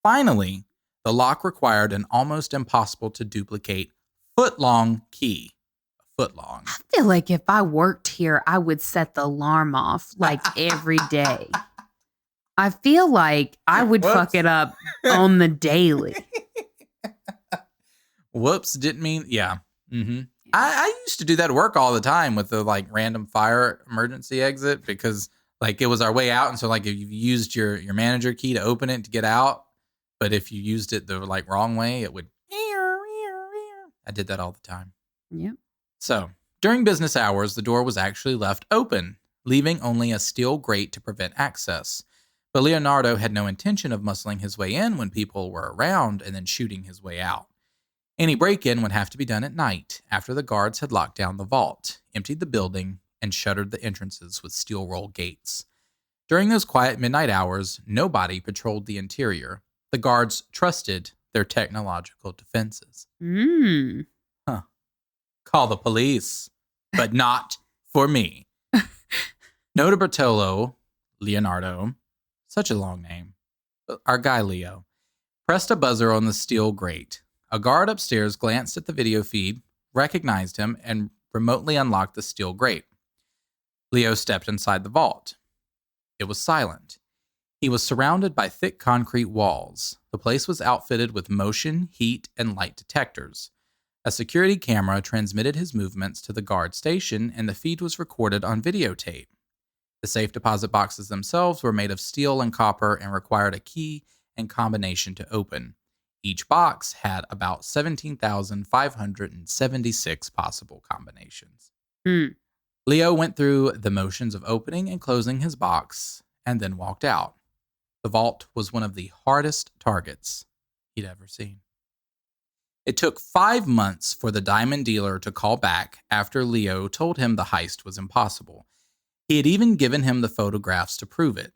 Finally, the lock required an almost impossible to duplicate foot-long key. A foot long. I feel like if I worked here, I would set the alarm off like every day. I feel like I would fuck it up on the daily. Whoops, didn't mean, yeah. Mm-hmm. I used to do that at work all the time with the like random fire emergency exit because like it was our way out. And so like if you used your manager key to open it to get out, but if you used it the like wrong way, it would. I did that all the time. Yep. So during business hours, the door was actually left open, leaving only a steel grate to prevent access. But Leonardo had no intention of muscling his way in when people were around and then shooting his way out. Any break-in would have to be done at night, after the guards had locked down the vault, emptied the building, and shuttered the entrances with steel roll gates. During those quiet midnight hours, nobody patrolled the interior. The guards trusted their technological defenses. Huh. Call the police, but not for me. Nota Bertolo, Leonardo, such a long name, our guy Leo, pressed a buzzer on the steel grate. A guard upstairs glanced at the video feed, recognized him, and remotely unlocked the steel grate. Leo stepped inside the vault. It was silent. He was surrounded by thick concrete walls. The place was outfitted with motion, heat, and light detectors. A security camera transmitted his movements to the guard station, and the feed was recorded on videotape. The safe deposit boxes themselves were made of steel and copper and required a key and combination to open. Each box had about 17,576 possible combinations. Leo went through the motions of opening and closing his box and then walked out. The vault was one of the hardest targets he'd ever seen. It took 5 months for the diamond dealer to call back after Leo told him the heist was impossible. He had even given him the photographs to prove it.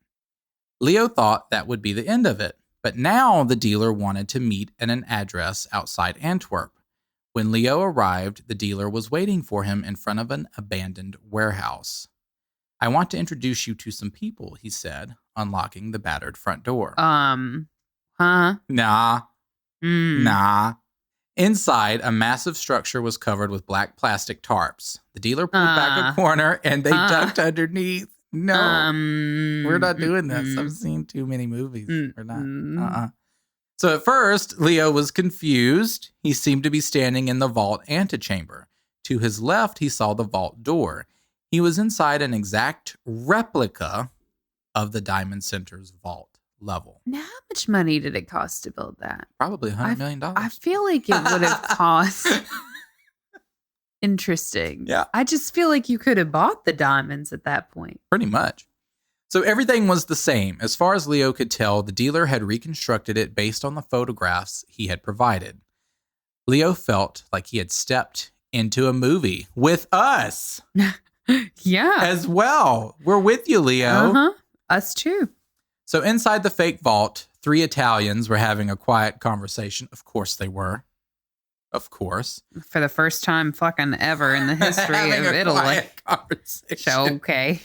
Leo thought that would be the end of it, but now the dealer wanted to meet at an address outside Antwerp. When Leo arrived, the dealer was waiting for him in front of an abandoned warehouse. "I want to introduce you to some people," he said, unlocking the battered front door. Huh? Nah. Inside, a massive structure was covered with black plastic tarps. The dealer pulled back a corner and they ducked underneath. No, we're not doing this. I've seen too many movies. We're not. So at first, Leo was confused. He seemed to be standing in the vault antechamber. To his left, he saw the vault door. He was inside an exact replica of the Diamond Center's vault level. Now, how much money did it cost to build that? Probably $100 million. I feel like it would have cost... Interesting. Yeah. I just feel like you could have bought the diamonds at that point. Pretty much. So everything was the same. As far as Leo could tell, the dealer had reconstructed it based on the photographs he had provided. Leo felt like he had stepped into a movie with us. Yeah. As well. We're with you, Leo. Us too. So inside the fake vault, 3 Italians were having a quiet conversation. Of course they were. Of course. For the first time fucking ever in the history of Italy. Okay.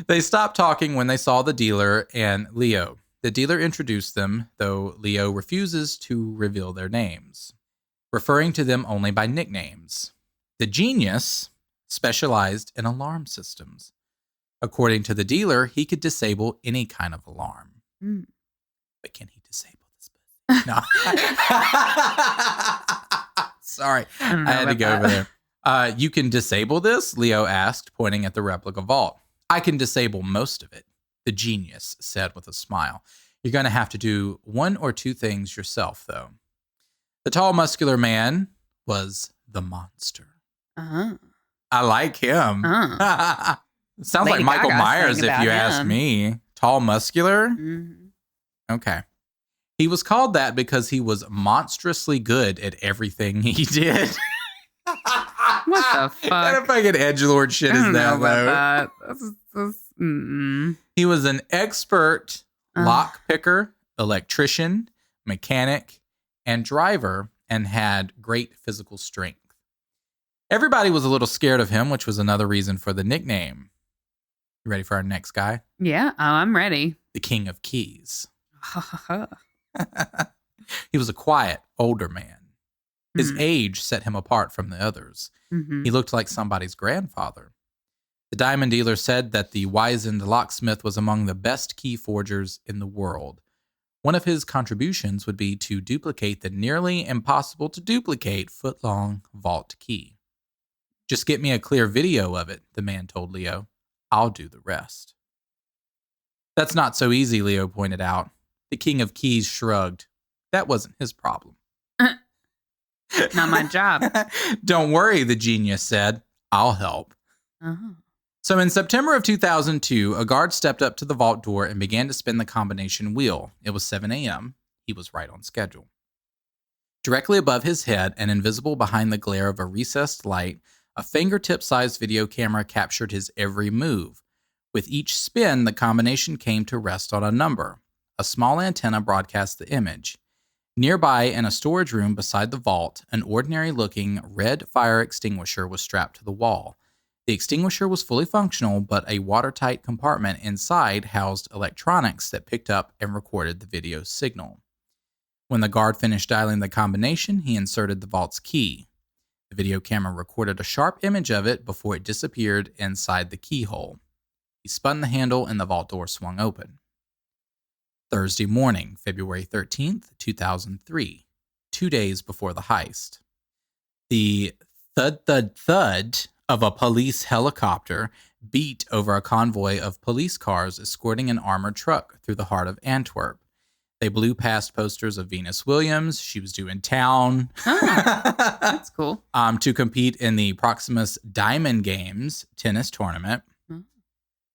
They stopped talking when they saw the dealer and Leo. The dealer introduced them, though Leo refuses to reveal their names, referring to them only by nicknames. The genius specialized in alarm systems. According to the dealer, he could disable any kind of alarm. But can he disable this? No. Sorry. I had to go over there. You can disable this? Leo asked, pointing at the replica vault. I can disable most of it, the genius said with a smile. You're going to have to do 1 or 2 things yourself, though. The tall, muscular man was the monster. I like him. Sounds Lady like Michael Gaga's Myers, thing if about you ask him. me. Tall, muscular? Okay. He was called that because he was monstrously good at everything he did. What the fuck? What kind of fucking edgelord shit is that, though? He was an expert lock picker, electrician, mechanic, and driver, and had great physical strength. Everybody was a little scared of him, which was another reason for the nickname. You ready for our next guy? Yeah, I'm ready. The King of Keys. He was a quiet, older man. His age set him apart from the others. He looked like somebody's grandfather. The diamond dealer said that the wizened locksmith was among the best key forgers in the world. One of his contributions would be to duplicate the nearly impossible to duplicate foot-long vault key. Just get me a clear video of it, the man told Leo. I'll do the rest. That's not so easy, Leo pointed out. The King of Keys shrugged. That wasn't his problem. Not my job. Don't worry, the genius said. I'll help. So in September of 2002, a guard stepped up to the vault door and began to spin the combination wheel. It was 7 a.m. He was right on schedule. Directly above his head and invisible behind the glare of a recessed light, a fingertip-sized video camera captured his every move. With each spin, the combination came to rest on a number. A small antenna broadcast the image. Nearby, in a storage room beside the vault, an ordinary-looking red fire extinguisher was strapped to the wall. The extinguisher was fully functional, but a watertight compartment inside housed electronics that picked up and recorded the video signal. When the guard finished dialing the combination, he inserted the vault's key. The video camera recorded a sharp image of it before it disappeared inside the keyhole. He spun the handle and the vault door swung open. Thursday morning, February 13th, 2003, 2 days before the heist. The thud of a police helicopter beat over a convoy of police cars escorting an armored truck through the heart of Antwerp. They blew past posters of Venus Williams. She was due in town. That's cool. To compete in the Proximus Diamond Games tennis tournament.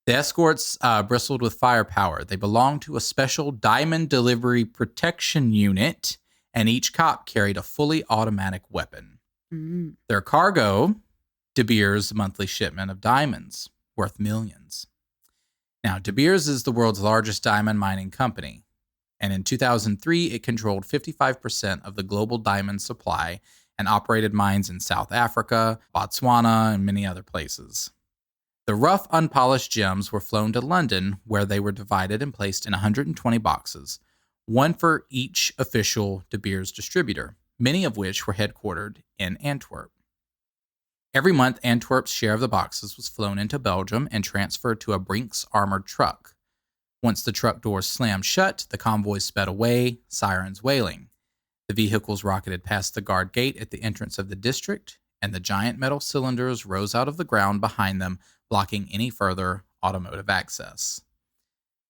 The escorts bristled with firepower. They belonged to a special diamond delivery protection unit, and each cop carried a fully automatic weapon. Mm. Their cargo, De Beers' monthly shipment of diamonds, worth millions. Now, De Beers is the world's largest diamond mining company, and in 2003, it controlled 55% of the global diamond supply and operated mines in South Africa, Botswana, and many other places. The rough, unpolished gems were flown to London, where they were divided and placed in 120 boxes, one for each official De Beers distributor, many of which were headquartered in Antwerp. Every month, Antwerp's share of the boxes was flown into Belgium and transferred to a Brinks armored truck. Once the truck doors slammed shut, the convoy sped away, sirens wailing. The vehicles rocketed past the guard gate at the entrance of the district, and the giant metal cylinders rose out of the ground behind them, blocking any further automotive access.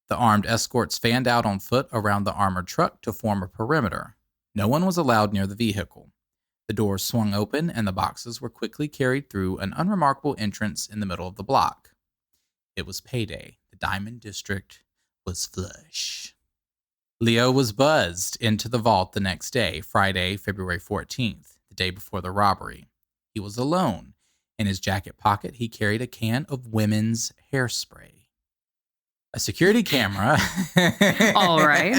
The armed escorts fanned out on foot around the armored truck to form a perimeter. No one was allowed near the vehicle. The doors swung open, and the boxes were quickly carried through an unremarkable entrance in the middle of the block. It was payday. The Diamond District was flush. Leo was buzzed into the vault the next day, Friday, February 14th, the day before the robbery. He was alone. In his jacket pocket, he carried a can of women's hairspray. A security camera. All right.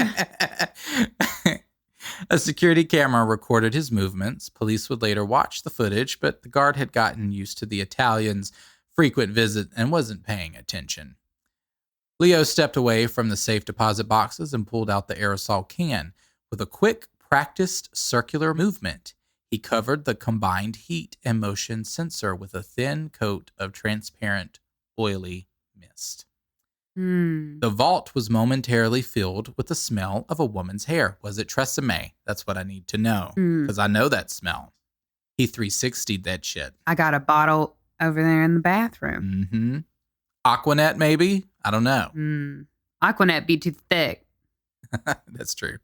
A security camera recorded his movements. Police would later watch the footage, but the guard had gotten used to the Italian's frequent visit and wasn't paying attention. Leo stepped away from the safe deposit boxes and pulled out the aerosol can. With a quick, practiced circular movement, he covered the combined heat and motion sensor with a thin coat of transparent, oily mist. The vault was momentarily filled with the smell of a woman's hair. Was it Tresemme? That's what I need to know, because I know that smell. He 360'd that shit. I got a bottle over there in the bathroom. Mm-hmm. Aquanet, maybe? I don't know. Aquanet be too thick. That's true.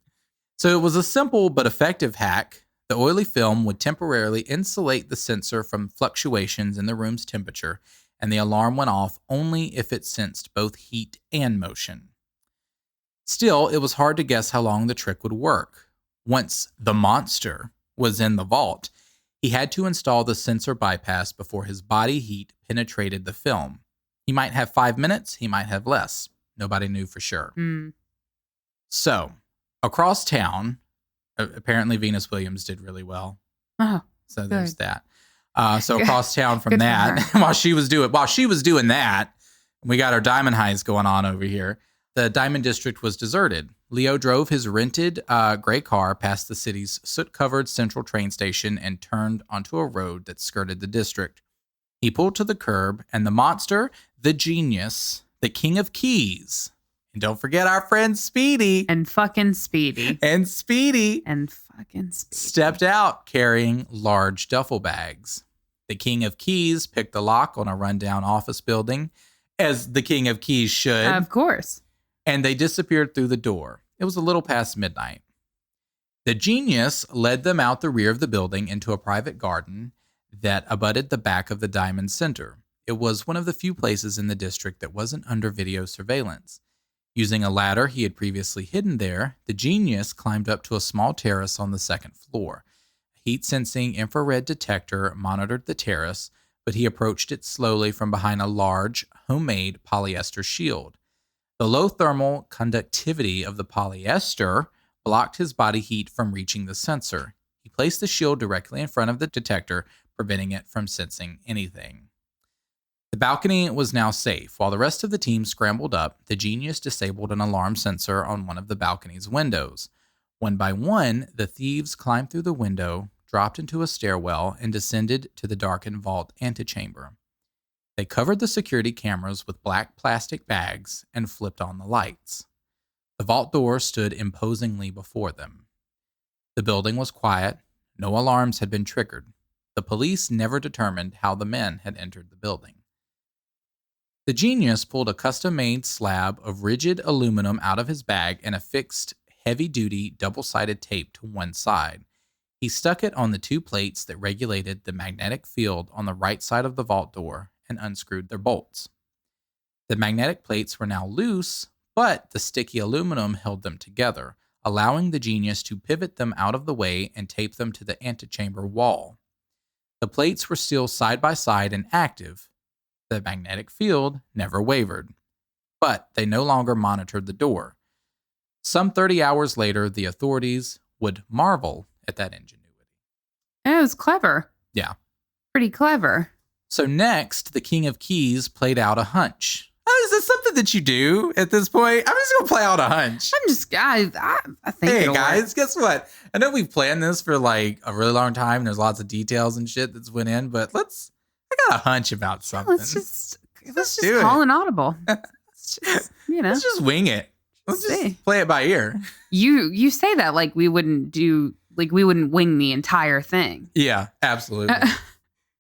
So it was a simple but effective hack. The oily film would temporarily insulate the sensor from fluctuations in the room's temperature, and the alarm went off only if it sensed both heat and motion. Still, it was hard to guess how long the trick would work. Once the monster was in the vault, he had to install the sensor bypass before his body heat penetrated the film. He might have 5 minutes, he might have less. Nobody knew for sure. So, across town, apparently Venus Williams did really well. Oh, so there's that. So across town from that, while she was doing that, we got our diamond heist going on over here. The Diamond District was deserted. Leo drove his rented gray car past the city's soot-covered central train station and turned onto a road that skirted the district. He pulled to the curb, and the monster, the genius, the king of keys, and don't forget our friend Speedy. And fucking Speedy. And Speedy. And fucking Speedy. Stepped out carrying large duffel bags. The king of keys picked the lock on a rundown office building, as the king of keys should. Of course. And they disappeared through the door. It was a little past midnight. The genius led them out the rear of the building into a private garden that abutted the back of the Diamond Center. It was one of the few places in the district that wasn't under video surveillance. Using a ladder he had previously hidden there, the genius climbed up to a small terrace on the second floor. A heat-sensing infrared detector monitored the terrace, but he approached it slowly from behind a large, homemade polyester shield. The low thermal conductivity of the polyester blocked his body heat from reaching the sensor. He placed the shield directly in front of the detector, preventing it from sensing anything. The balcony was now safe. While the rest of the team scrambled up, the genius disabled an alarm sensor on one of the balcony's windows. One by one, the thieves climbed through the window, dropped into a stairwell, and descended to the darkened vault antechamber. They covered the security cameras with black plastic bags and flipped on the lights. The vault door stood imposingly before them. The building was quiet. No alarms had been triggered. The police never determined how the men had entered the building. The genius pulled a custom-made slab of rigid aluminum out of his bag and affixed heavy-duty double-sided tape to one side. He stuck it on the two plates that regulated the magnetic field on the right side of the vault door and unscrewed their bolts. The magnetic plates were now loose, but the sticky aluminum held them together, allowing the genius to pivot them out of the way and tape them to the antechamber wall. The plates were still side by side and active. The magnetic field never wavered, but they no longer monitored the door. Some 30 hours later, the authorities would marvel at that ingenuity. It was clever. Yeah. Pretty clever. So next, the King of Keys played out a hunch. Oh, is this something that you do at this point? I'm just going to play out a hunch. I think Hey, it'll guys, work. guess what? I know we've planned this for like a really long time. And there's lots of details and shit that's went in, but I got a hunch about something. Let's just do call it. an audible. Let's just, Let's just wing it. Let's See. just play it by ear. You say that like we wouldn't wing the entire thing. Yeah, absolutely.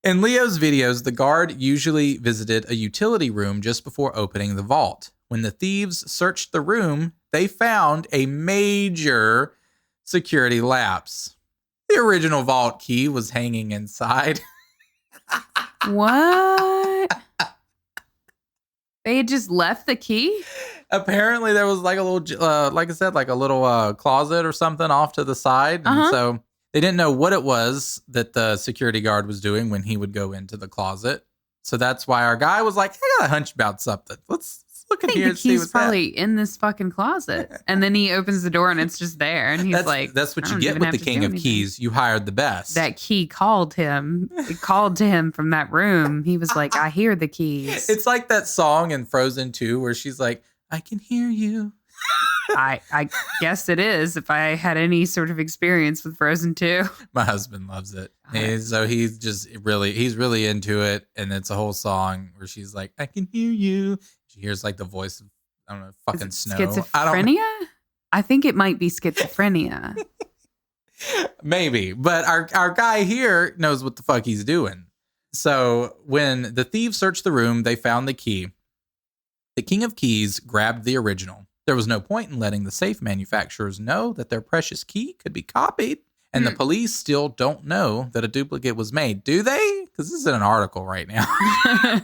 In Leo's videos, the guard usually visited a utility room just before opening the vault. When the thieves searched the room, they found a major security lapse. The original vault key was hanging inside. What? They had just left the key? Apparently, there was like a little, like I said, like a little closet or something off to the side. And so they didn't know what it was that the security guard was doing when he would go into the closet. So that's why our guy was like, I got a hunch about something. Let's look in here and see what's probably in this fucking closet. And then he opens the door and it's just there. And he's that's what I you don't get even with have the to King do of anything. Keys. You hired the best. That key called him. It called to him from that room. He was like, I hear the keys. It's like that song in Frozen 2 where she's like, I can hear you. I guess it is if I had any sort of experience with Frozen 2. My husband loves it. So he's really into it. And it's a whole song where she's like, I can hear you. She hears like the voice of, I don't know, fucking snow. Schizophrenia? I think it might be schizophrenia. Maybe. But our guy here knows what the fuck he's doing. So when the thieves searched the room, they found the key. The King of Keys grabbed the original. There was no point in letting the safe manufacturers know that their precious key could be copied. And the police still don't know that a duplicate was made. Do they? Because this is in an article right now. I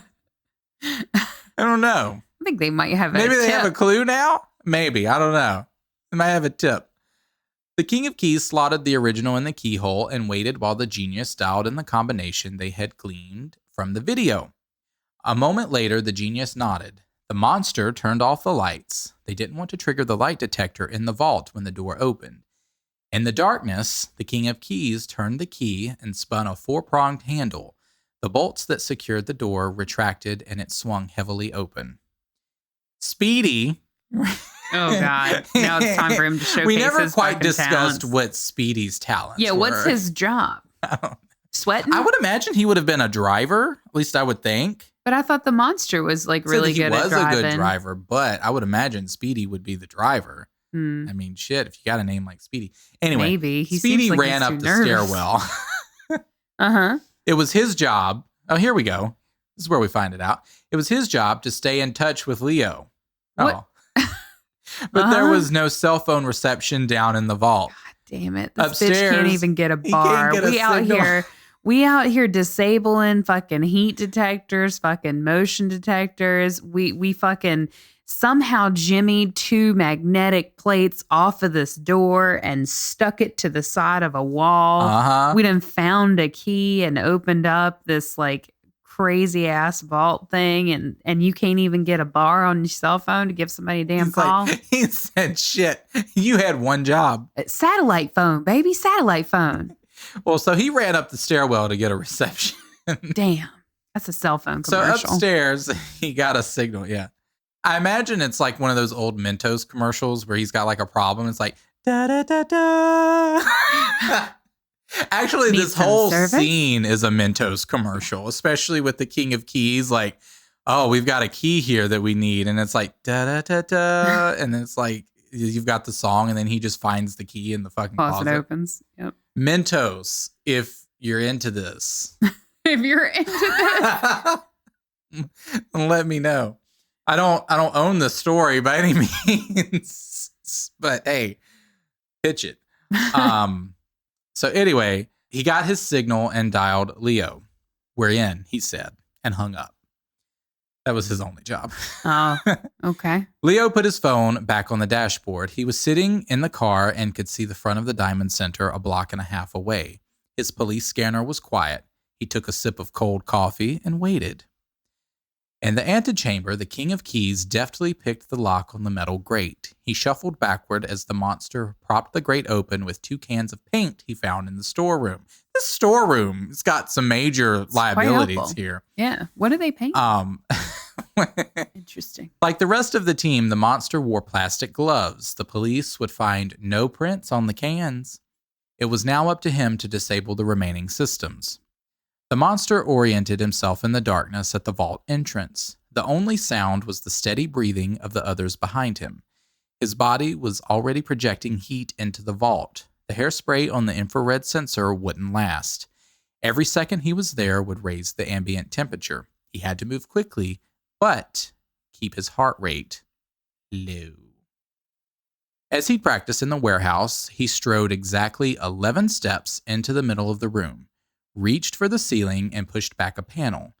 don't know. I think they might have Maybe a they tip. have a clue now? Maybe. I don't know. They might have a tip. The King of Keys slotted the original in the keyhole and waited while the genius dialed in the combination they had gleaned from the video. A moment later, the genius nodded. The monster turned off the lights. They didn't want to trigger the light detector in the vault when the door opened. In the darkness, the King of Keys turned the key and spun a four-pronged handle. The bolts that secured the door retracted and it swung heavily open. Speedy. Oh, God. Now it's time for him to showcase We never his quite fucking discussed talents. what Speedy's talents Yeah, were. what's his job? Sweating? I would imagine he would have been a driver. At least I would think. But I thought the monster was like really good at driving. He was a good driver, but I would imagine Speedy would be the driver. I mean, shit, if you got a name like Speedy. Anyway, maybe. Speedy seems like ran he's up too the nervous. stairwell. It was his job. Oh, here we go. This is where we find it out. It was his job to stay in touch with Leo. What? Oh. But there was no cell phone reception down in the vault. God damn it. This Upstairs, bitch can't even get a he bar. can't get a signal. We out here disabling fucking heat detectors, fucking motion detectors. We fucking somehow jimmied two magnetic plates off of this door and stuck it to the side of a wall. We done found a key and opened up this like crazy ass vault thing, and you can't even get a bar on your cell phone to give somebody a damn call. He said, shit, you had one job. Satellite phone, baby, satellite phone. Well, so he ran up the stairwell to get a reception. Damn, that's a cell phone So commercial. upstairs, he got a signal. Yeah. I imagine it's like one of those old Mentos commercials where he's got like a problem. It's like, da da da da. Actually, Need this some whole service? scene is a Mentos commercial, especially with the King of Keys. Like, oh, we've got a key here that we need. And it's like, da da da da. And then it's like, you've got the song, and then he just finds the key in the fucking Closet closet. opens. Yep. Mentos, if you're into this. If you're into this. Let me know. I don't own the story by any means, but hey, pitch it. So anyway, he got his signal and dialed Leo. We're in, he said, and hung up. That was his only job. Oh, okay. Leo put his phone back on the dashboard. He was sitting in the car and could see the front of the Diamond Center a block and a half away. His police scanner was quiet. He took a sip of cold coffee and waited. In the antechamber, the King of Keys deftly picked the lock on the metal grate. He shuffled backward as the monster propped the grate open with 2 cans of paint he found in the storeroom. This storeroom has got some major liabilities here. Yeah. What do they paint? Interesting. Like the rest of the team, the monster wore plastic gloves. The police would find no prints on the cans. It was now up to him to disable the remaining systems. The monster oriented himself in the darkness at the vault entrance. The only sound was the steady breathing of the others behind him. His body was already projecting heat into the vault. The hairspray on the infrared sensor wouldn't last. Every second he was there would raise the ambient temperature. He had to move quickly, but keep his heart rate low. As he practiced in the warehouse, he strode exactly 11 steps into the middle of the room, reached for the ceiling, and pushed back a panel.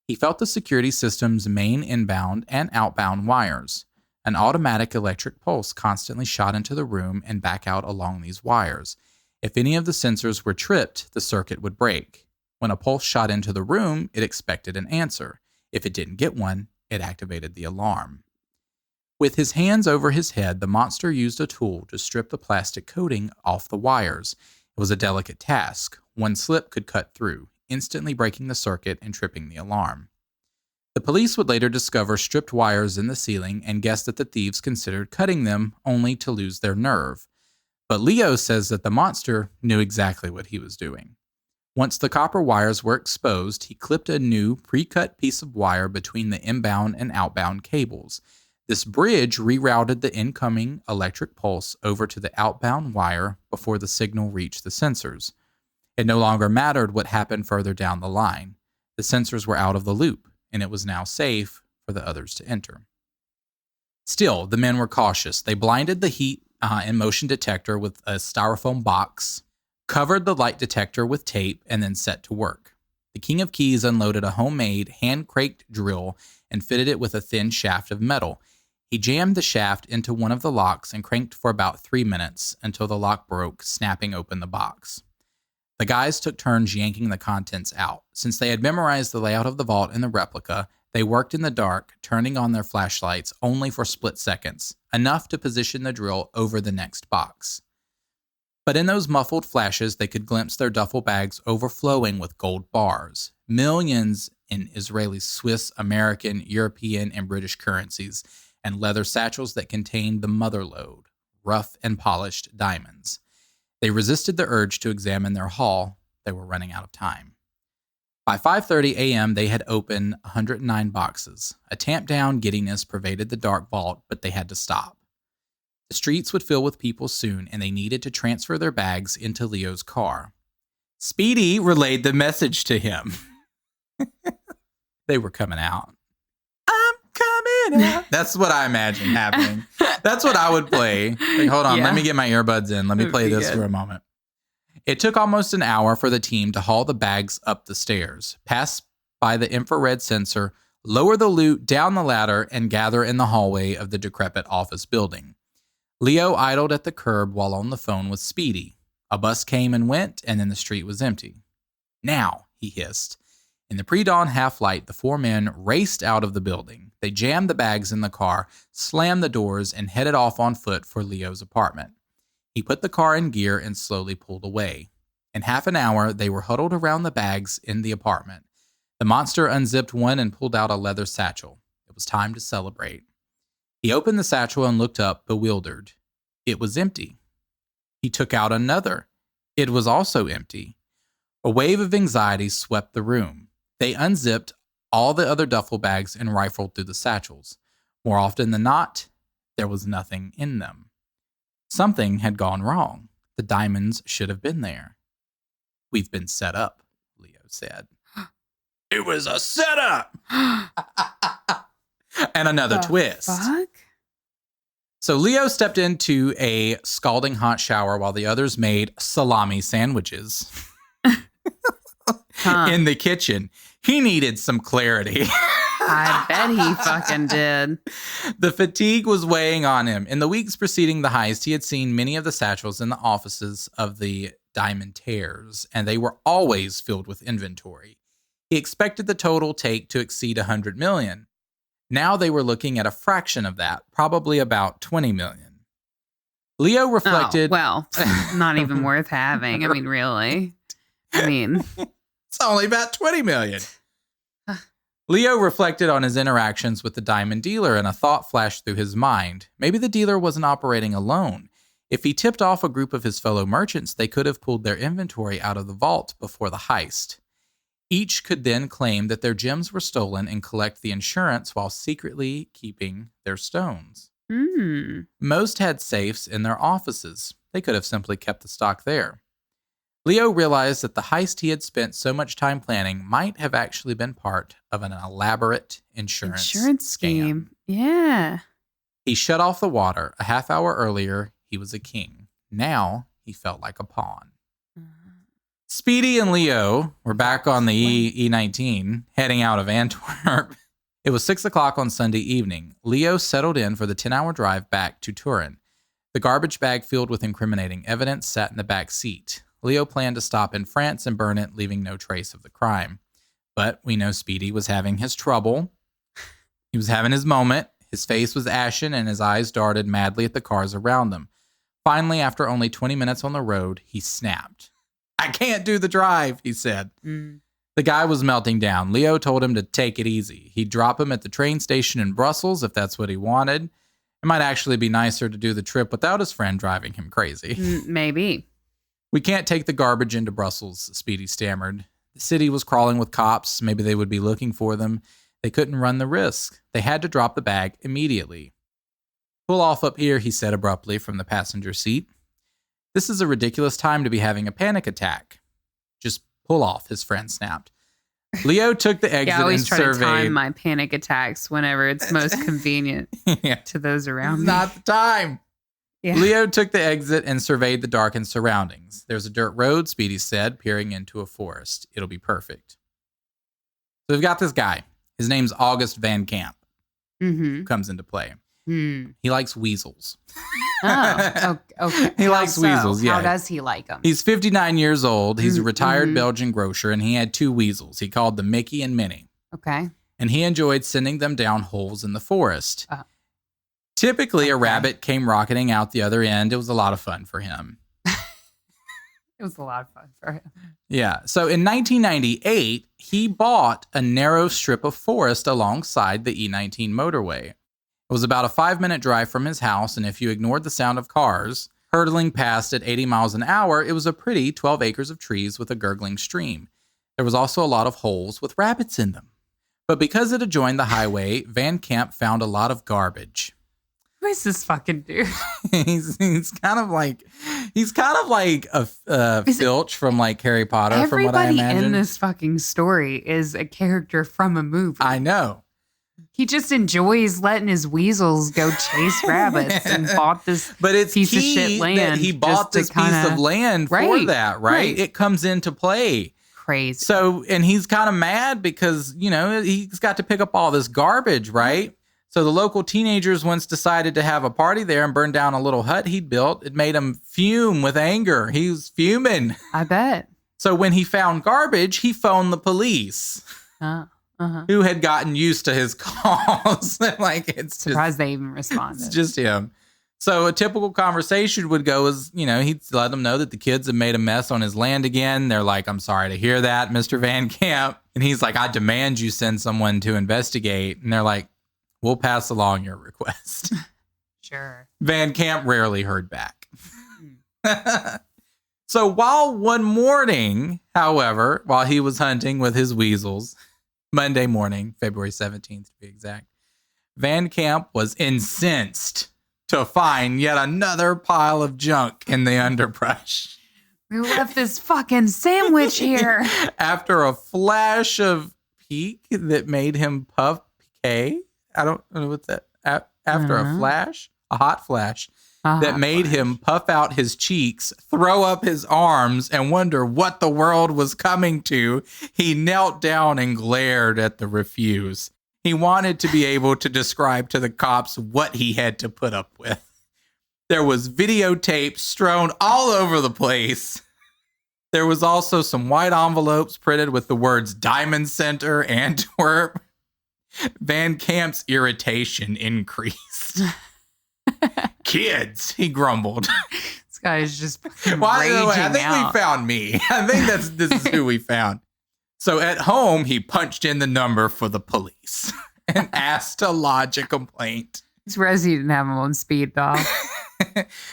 He felt the security system's main inbound and outbound wires. An automatic electric pulse constantly shot into the room and back out along these wires. If any of the sensors were tripped, the circuit would break. When a pulse shot into the room, it expected an answer. If it didn't get one, it activated the alarm. With his hands over his head, the monster used a tool to strip the plastic coating off the wires. It was a delicate task. One slip could cut through, instantly breaking the circuit and tripping the alarm. The police would later discover stripped wires in the ceiling and guessed that the thieves considered cutting them only to lose their nerve. But Leo says that the monster knew exactly what he was doing. Once the copper wires were exposed, he clipped a new pre-cut piece of wire between the inbound and outbound cables. This bridge rerouted the incoming electric pulse over to the outbound wire before the signal reached the sensors. It no longer mattered what happened further down the line. The sensors were out of the loop, and it was now safe for the others to enter. Still, the men were cautious. They blinded the heat and motion detector with a styrofoam box, covered the light detector with tape, and then set to work. The King of Keys unloaded a homemade, hand-cranked drill and fitted it with a thin shaft of metal. He jammed the shaft into one of the locks and cranked for about 3 minutes until the lock broke, snapping open the box. The guys took turns yanking the contents out. Since they had memorized the layout of the vault and the replica, they worked in the dark, turning on their flashlights only for split seconds, enough to position the drill over the next box. But in those muffled flashes, they could glimpse their duffel bags overflowing with gold bars, millions in Israeli, Swiss, American, European, and British currencies, and leather satchels that contained the mother lode, rough and polished diamonds. They resisted the urge to examine their haul. They were running out of time. By 5:30 a.m., they had opened 109 boxes. A tamped-down giddiness pervaded the dark vault, but they had to stop. The streets would fill with people soon, and they needed to transfer their bags into Leo's car. Speedy relayed the message to him. They were coming out. I'm coming out. That's what I imagine happening. That's what I would play. Like, hold on, let me get my earbuds in. Let me play this for a moment. It took almost an hour for the team to haul the bags up the stairs, pass by the infrared sensor, lower the loot down the ladder, and gather in the hallway of the decrepit office building. Leo idled at the curb while on the phone with Speedy. A bus came and went, and then the street was empty. Now, he hissed. In the pre-dawn half-light, the 4 men raced out of the building. They jammed the bags in the car, slammed the doors, and headed off on foot for Leo's apartment. He put the car in gear and slowly pulled away. In half an hour, they were huddled around the bags in the apartment. The monster unzipped one and pulled out a leather satchel. It was time to celebrate. He opened the satchel and looked up, bewildered. It was empty. He took out another. It was also empty. A wave of anxiety swept the room. They unzipped all the other duffel bags and rifled through the satchels. More often than not, there was nothing in them. Something had gone wrong. The diamonds should have been there. We've been set up, Leo said. It was a setup! And another twist. Fuck? So Leo stepped into a scalding hot shower while the others made salami sandwiches in the kitchen. He needed some clarity. I bet he fucking did. The fatigue was weighing on him. In the weeks preceding the heist, he had seen many of the satchels in the offices of the diamantaires, and they were always filled with inventory. He expected the total take to exceed 100 million. Now they were looking at a fraction of that, probably about 20 million. Leo reflected... Oh, well, not even worth having. I mean, really? I mean... It's only about 20 million. Leo reflected on his interactions with the diamond dealer, and a thought flashed through his mind. Maybe the dealer wasn't operating alone. If he tipped off a group of his fellow merchants, they could have pulled their inventory out of the vault before the heist. Each could then claim that their gems were stolen and collect the insurance while secretly keeping their stones. Most had safes in their offices. They could have simply kept the stock there. Leo realized that the heist he had spent so much time planning might have actually been part of an elaborate insurance scheme. Yeah. He shut off the water. A half hour earlier, he was a king. Now, he felt like a pawn. Speedy and Leo were back on the E19, heading out of Antwerp. It was 6 o'clock on Sunday evening. Leo settled in for the 10-hour drive back to Turin. The garbage bag filled with incriminating evidence sat in the back seat. Leo planned to stop in France and burn it, leaving no trace of the crime. But we know Speedy was having his trouble. He was having his moment. His face was ashen and his eyes darted madly at the cars around them. Finally, after only 20 minutes on the road, he snapped. "I can't do the drive," he said. The guy was melting down. Leo told him to take it easy. He'd drop him at the train station in Brussels if that's what he wanted. It might actually be nicer to do the trip without his friend driving him crazy. Maybe. "We can't take the garbage into Brussels," Speedy stammered. The city was crawling with cops. Maybe they would be looking for them. They couldn't run the risk. They had to drop the bag immediately. "Pull off up here," he said abruptly from the passenger seat. "This is a ridiculous time to be having a panic attack." "Just pull off," his friend snapped. Leo took the exit I always and try surveyed. to time my panic attacks whenever it's most convenient to those around me. Not the time. Yeah. Leo took the exit and surveyed the darkened surroundings. "There's a dirt road," Speedy said, peering into a forest. "It'll be perfect." So we've got this guy. His name's August Van Camp. Who comes into play. He likes weasels. Oh, okay. He likes weasels, yeah. How does he like them? He's 59 years old. He's a retired Belgian grocer, and he had 2 weasels. He called them Mickey and Minnie. Okay. And he enjoyed sending them down holes in the forest. Typically, a rabbit came rocketing out the other end. It was a lot of fun for him. It was a lot of fun for him. Yeah. So in 1998, he bought a narrow strip of forest alongside the E19 motorway. It was about a 5-minute drive from his house, and if you ignored the sound of cars hurtling past at 80 miles an hour, it was a pretty 12 acres of trees with a gurgling stream. There was also a lot of holes with rabbits in them. But because it adjoined the highway, Van Camp found a lot of garbage. Who is this fucking dude? he's kind of like a Filch from like Harry Potter, from what I imagine. Everybody in this fucking story is a character from a movie. I know. He just enjoys letting his weasels go chase rabbits and bought this piece of shit land. That he bought this piece of land for that, right? It comes into play. Crazy. So, and he's kind of mad because, you know, he's got to pick up all this garbage, right? So the local teenagers once decided to have a party there and burn down a little hut he'd built. It made him fume with anger. He was fuming. I bet. So when he found garbage, he phoned the police, who had gotten used to his calls. Like, it's surprised they even responded. It's just him. So a typical conversation would go as, you know, he'd let them know that the kids had made a mess on his land again. They're like, "I'm sorry to hear that, Mr. Van Camp." And he's like, "I demand you send someone to investigate." And they're like, "We'll pass along your request." Sure. Van Camp rarely heard back. So while one morning, however, while he was hunting with his weasels, Monday morning, February 17th to be exact, Van Camp was incensed to find yet another pile of junk in the underbrush. "We left this fucking sandwich here." After a flash of pique that made him puff piquet. I don't know what's that. After a flash, a hot flash that made him puff out his cheeks, throw up his arms, and wonder what the world was coming to, he knelt down and glared at the refuse. He wanted to be able to describe to the cops what he had to put up with. There was videotape strewn all over the place. There was also some white envelopes printed with the words Diamond Center, Antwerp. Van Camp's irritation increased. Kids, he grumbled. This guy is just By the raging way, I think out. we found me. I think this is who we found. So at home, he punched in the number for the police and asked to lodge a complaint. He's surprised he didn't have him on speed dial.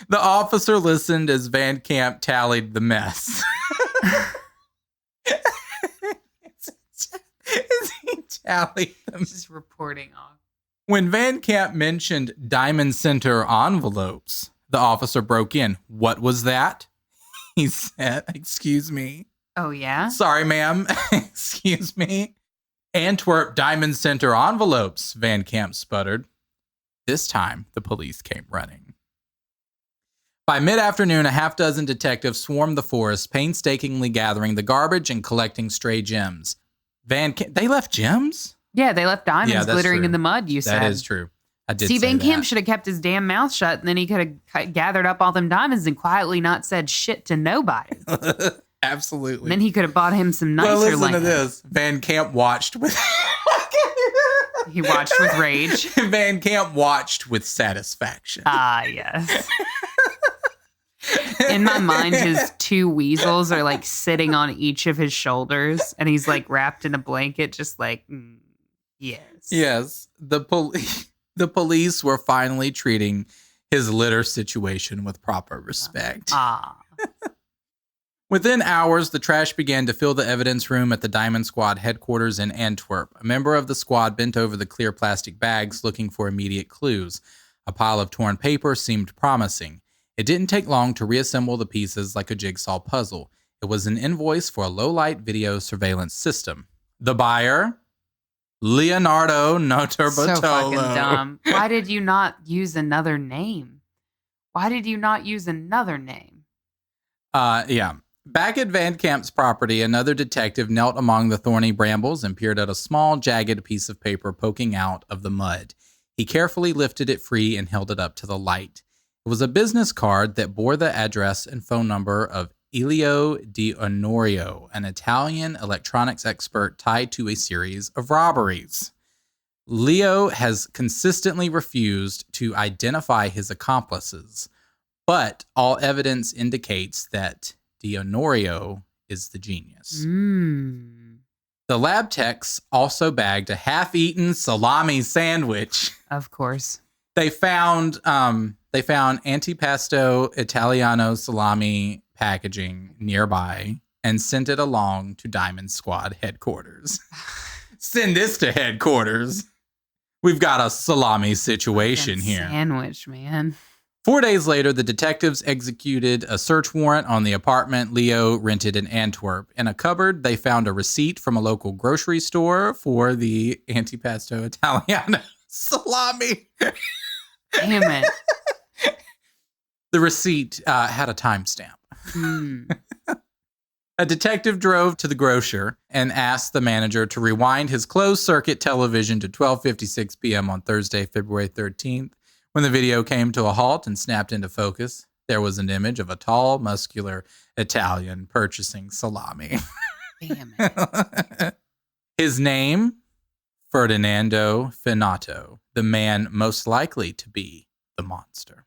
The officer listened as Van Camp tallied the mess. As he tallied them. Just reporting off. When Van Camp mentioned Diamond Center envelopes, the officer broke in. What was that? He said, excuse me. Oh, yeah? Sorry, ma'am. Excuse me. Antwerp Diamond Center envelopes, Van Camp sputtered. This time, the police came running. By mid-afternoon, a half-dozen detectives swarmed the forest, painstakingly gathering the garbage and collecting stray gems. They left gems? Yeah, they left diamonds glittering true. in the mud, you said. That is true. I did See, say Van that. Camp should have kept his damn mouth shut, and then he could have gathered up all them diamonds and quietly not said shit to nobody. Absolutely. And then he could have bought him some nicer well, listen land. to this. Van Camp watched with... He watched with rage. Van Camp watched with satisfaction. Ah, yes. In my mind, his two weasels are like sitting on each of his shoulders, and he's like wrapped in a blanket, just like, yes. Yes. The police were finally treating his litter situation with proper respect. Within hours, the trash began to fill the evidence room at the Diamond Squad headquarters in Antwerp. A member of the squad bent over the clear plastic bags looking for immediate clues. A pile of torn paper seemed promising. It didn't take long to reassemble the pieces like a jigsaw puzzle. It was an invoice for a low-light video surveillance system. The buyer, Leonardo Notarbartolo. So fucking dumb. Why did you not use another name? Yeah. Back at Van Camp's property, another detective knelt among the thorny brambles and peered at a small, jagged piece of paper poking out of the mud. He carefully lifted it free and held it up to the light. It was a business card that bore the address and phone number of Elio Di Onorio, an Italian electronics expert tied to a series of robberies. Leo has consistently refused to identify his accomplices, but all evidence indicates that Di Onorio is the genius. The lab techs also bagged a half-eaten salami sandwich. Of course. They found antipasto Italiano salami packaging nearby and sent it along to Diamond Squad headquarters. Send this to headquarters. We've got a salami situation here. Sandwich, man. 4 days later, the detectives executed a search warrant on the apartment Leo rented in Antwerp. In a cupboard, they found a receipt from a local grocery store for the antipasto Italiano salami. Damn it. The receipt had a timestamp. A detective drove to the grocer and asked the manager to rewind his closed-circuit television to 12:56 p.m. on Thursday, February 13th. When the video came to a halt and snapped into focus, there was an image of a tall, muscular Italian purchasing salami. Damn it. His name, Ferdinando Finato, the man most likely to be the monster.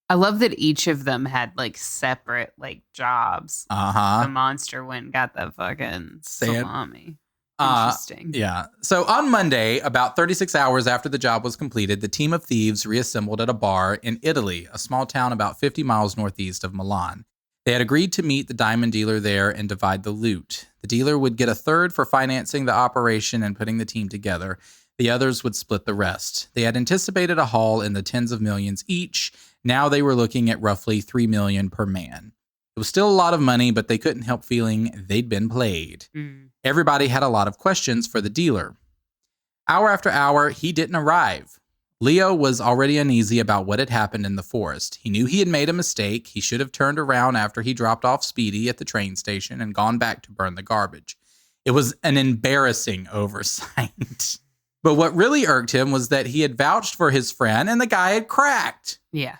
I love that each of them had like separate like jobs. The monster went and got the fucking salami. Interesting. Yeah. So on Monday, about 36 hours after the job was completed, the team of thieves reassembled at a bar in Italy, a small town about 50 miles northeast of Milan. They had agreed to meet the diamond dealer there and divide the loot. The dealer would get a third for financing the operation and putting the team together. The others would split the rest. They had anticipated a haul in the tens of millions each. Now they were looking at roughly $3 million per man. It was still a lot of money, but they couldn't help feeling they'd been played. Everybody had a lot of questions for the dealer. Hour after hour, he didn't arrive. Leo was already uneasy about what had happened in the forest. He knew he had made a mistake. He should have turned around after he dropped off Speedy at the train station and gone back to burn the garbage. It was an embarrassing oversight. But what really irked him was that he had vouched for his friend and the guy had cracked. Yeah.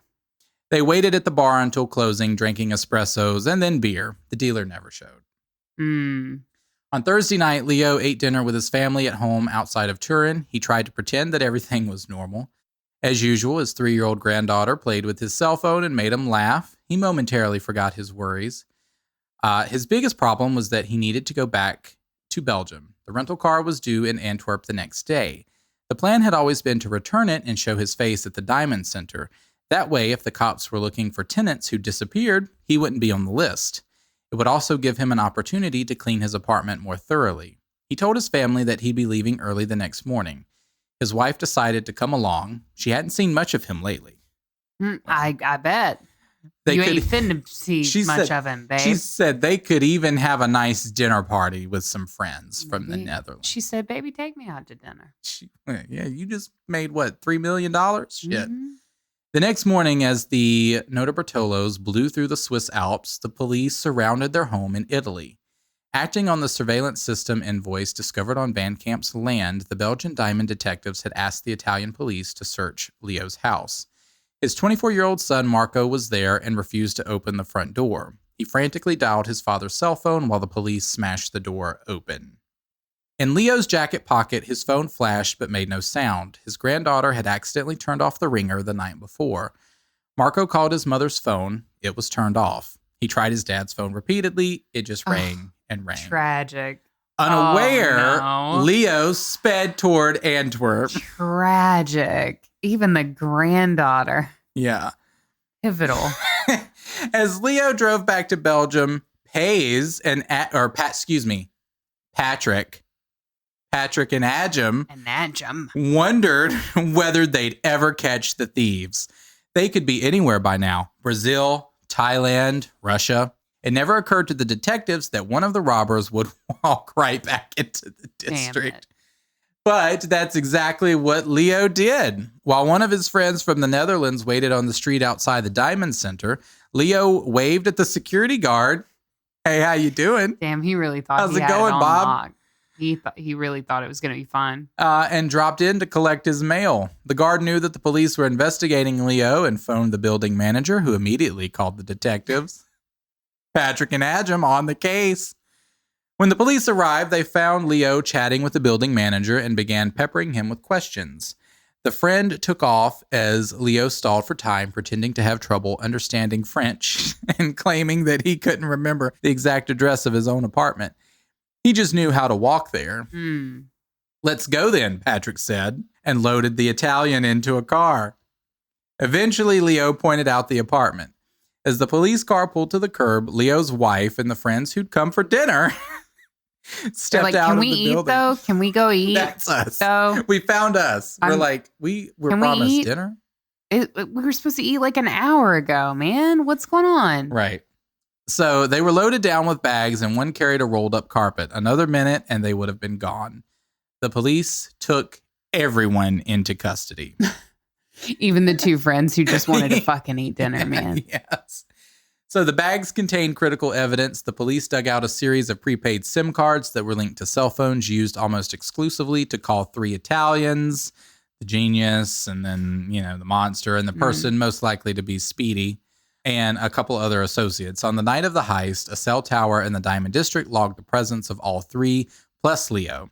They waited at the bar until closing, drinking espressos and then beer. The dealer never showed. On Thursday night, Leo ate dinner with his family at home outside of Turin. He tried to pretend that everything was normal. As usual, his 3-year-old granddaughter played with his cell phone and made him laugh. He momentarily forgot his worries. His biggest problem was that he needed to go back to Belgium. The rental car was due in Antwerp the next day. The plan had always been to return it and show his face at the Diamond Center. That way, if the cops were looking for tenants who disappeared, he wouldn't be on the list. It would also give him an opportunity to clean his apartment more thoroughly. He told his family that he'd be leaving early the next morning. His wife decided to come along. She hadn't seen much of him lately. I bet. You ain't finna see much of him, babe. She said they could even have a nice dinner party with some friends from the Netherlands. She said, baby, take me out to dinner. Yeah, you just made, what, $3 million? Shit. The next morning, as the Nota Bertolos blew through the Swiss Alps, the police surrounded their home in Italy. Acting on the surveillance system invoice discovered on Van Camp's land, the Belgian diamond detectives had asked the Italian police to search Leo's house. His 24-year-old son, Marco, was there and refused to open the front door. He frantically dialed his father's cell phone while the police smashed the door open. In Leo's jacket pocket, his phone flashed but made no sound. His granddaughter had accidentally turned off the ringer the night before. Marco called his mother's phone. It was turned off. He tried his dad's phone repeatedly. It just rang and rang. Tragic. Unaware, Leo sped toward Antwerp. Tragic. Even the granddaughter. Yeah. Pivotal. As Leo drove back to Belgium, Patrick and Ajam wondered whether they'd ever catch the thieves. They could be anywhere by now. Brazil, Thailand, Russia. It never occurred to the detectives that one of the robbers would walk right back into the district. But that's exactly what Leo did. While one of his friends from the Netherlands waited on the street outside the Diamond Center, Leo waved at the security guard. Hey, how you doing? Damn, he really thought How's it going, Bob? He really thought it was going to be fun. And dropped in to collect his mail. The guard knew that the police were investigating Leo and phoned the building manager, who immediately called the detectives. Patrick and Ajam on the case. When the police arrived, they found Leo chatting with the building manager and began peppering him with questions. The friend took off as Leo stalled for time, pretending to have trouble understanding French and claiming that he couldn't remember the exact address of his own apartment. He just knew how to walk there. Let's go then, Patrick said, and loaded the Italian into a car. Eventually, Leo pointed out the apartment. As the police car pulled to the curb, Leo's wife and the friends who'd come for dinner stepped out of the building. Though? Can we go eat? That's us. So we found us. We're promised dinner. We were supposed to eat like an hour ago, man. What's going on? Right. So they were loaded down with bags and one carried a rolled up carpet. Another minute and they would have been gone. The police took everyone into custody. Even the two friends who just wanted to fucking eat dinner, man. Yes. So the bags contained critical evidence. The police dug out a series of prepaid SIM cards that were linked to cell phones used almost exclusively to call 3 Italians, the genius, and then, the monster, and the person most likely to be Speedy, and a couple other associates. On the night of the heist, a cell tower in the Diamond District logged the presence of all 3, plus Leo.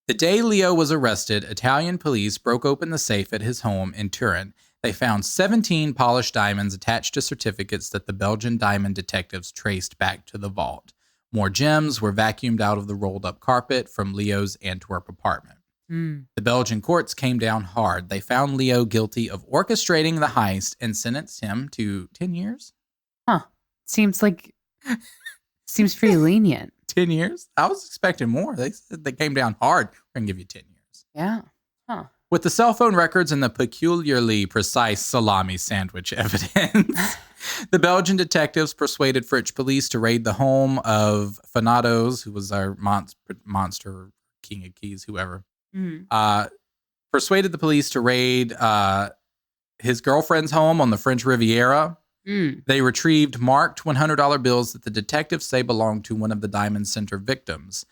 The day Leo was arrested, Italian police broke open the safe at his home in Turin. They found 17 polished diamonds attached to certificates that the Belgian diamond detectives traced back to the vault. More gems were vacuumed out of the rolled-up carpet from Leo's Antwerp apartment. The Belgian courts came down hard. They found Leo guilty of orchestrating the heist and sentenced him to 10 years. Seems pretty lenient. 10 years? I was expecting more. They said they came down hard. We're going to give you 10 years. Yeah. With the cell phone records and the peculiarly precise salami sandwich evidence, the Belgian detectives persuaded French police to raid the home of Fanados, who was our monster, King of Keys, whoever. Persuaded the police to raid his girlfriend's home on the French Riviera. They retrieved marked $100 bills that the detectives say belonged to one of the Diamond Center victims.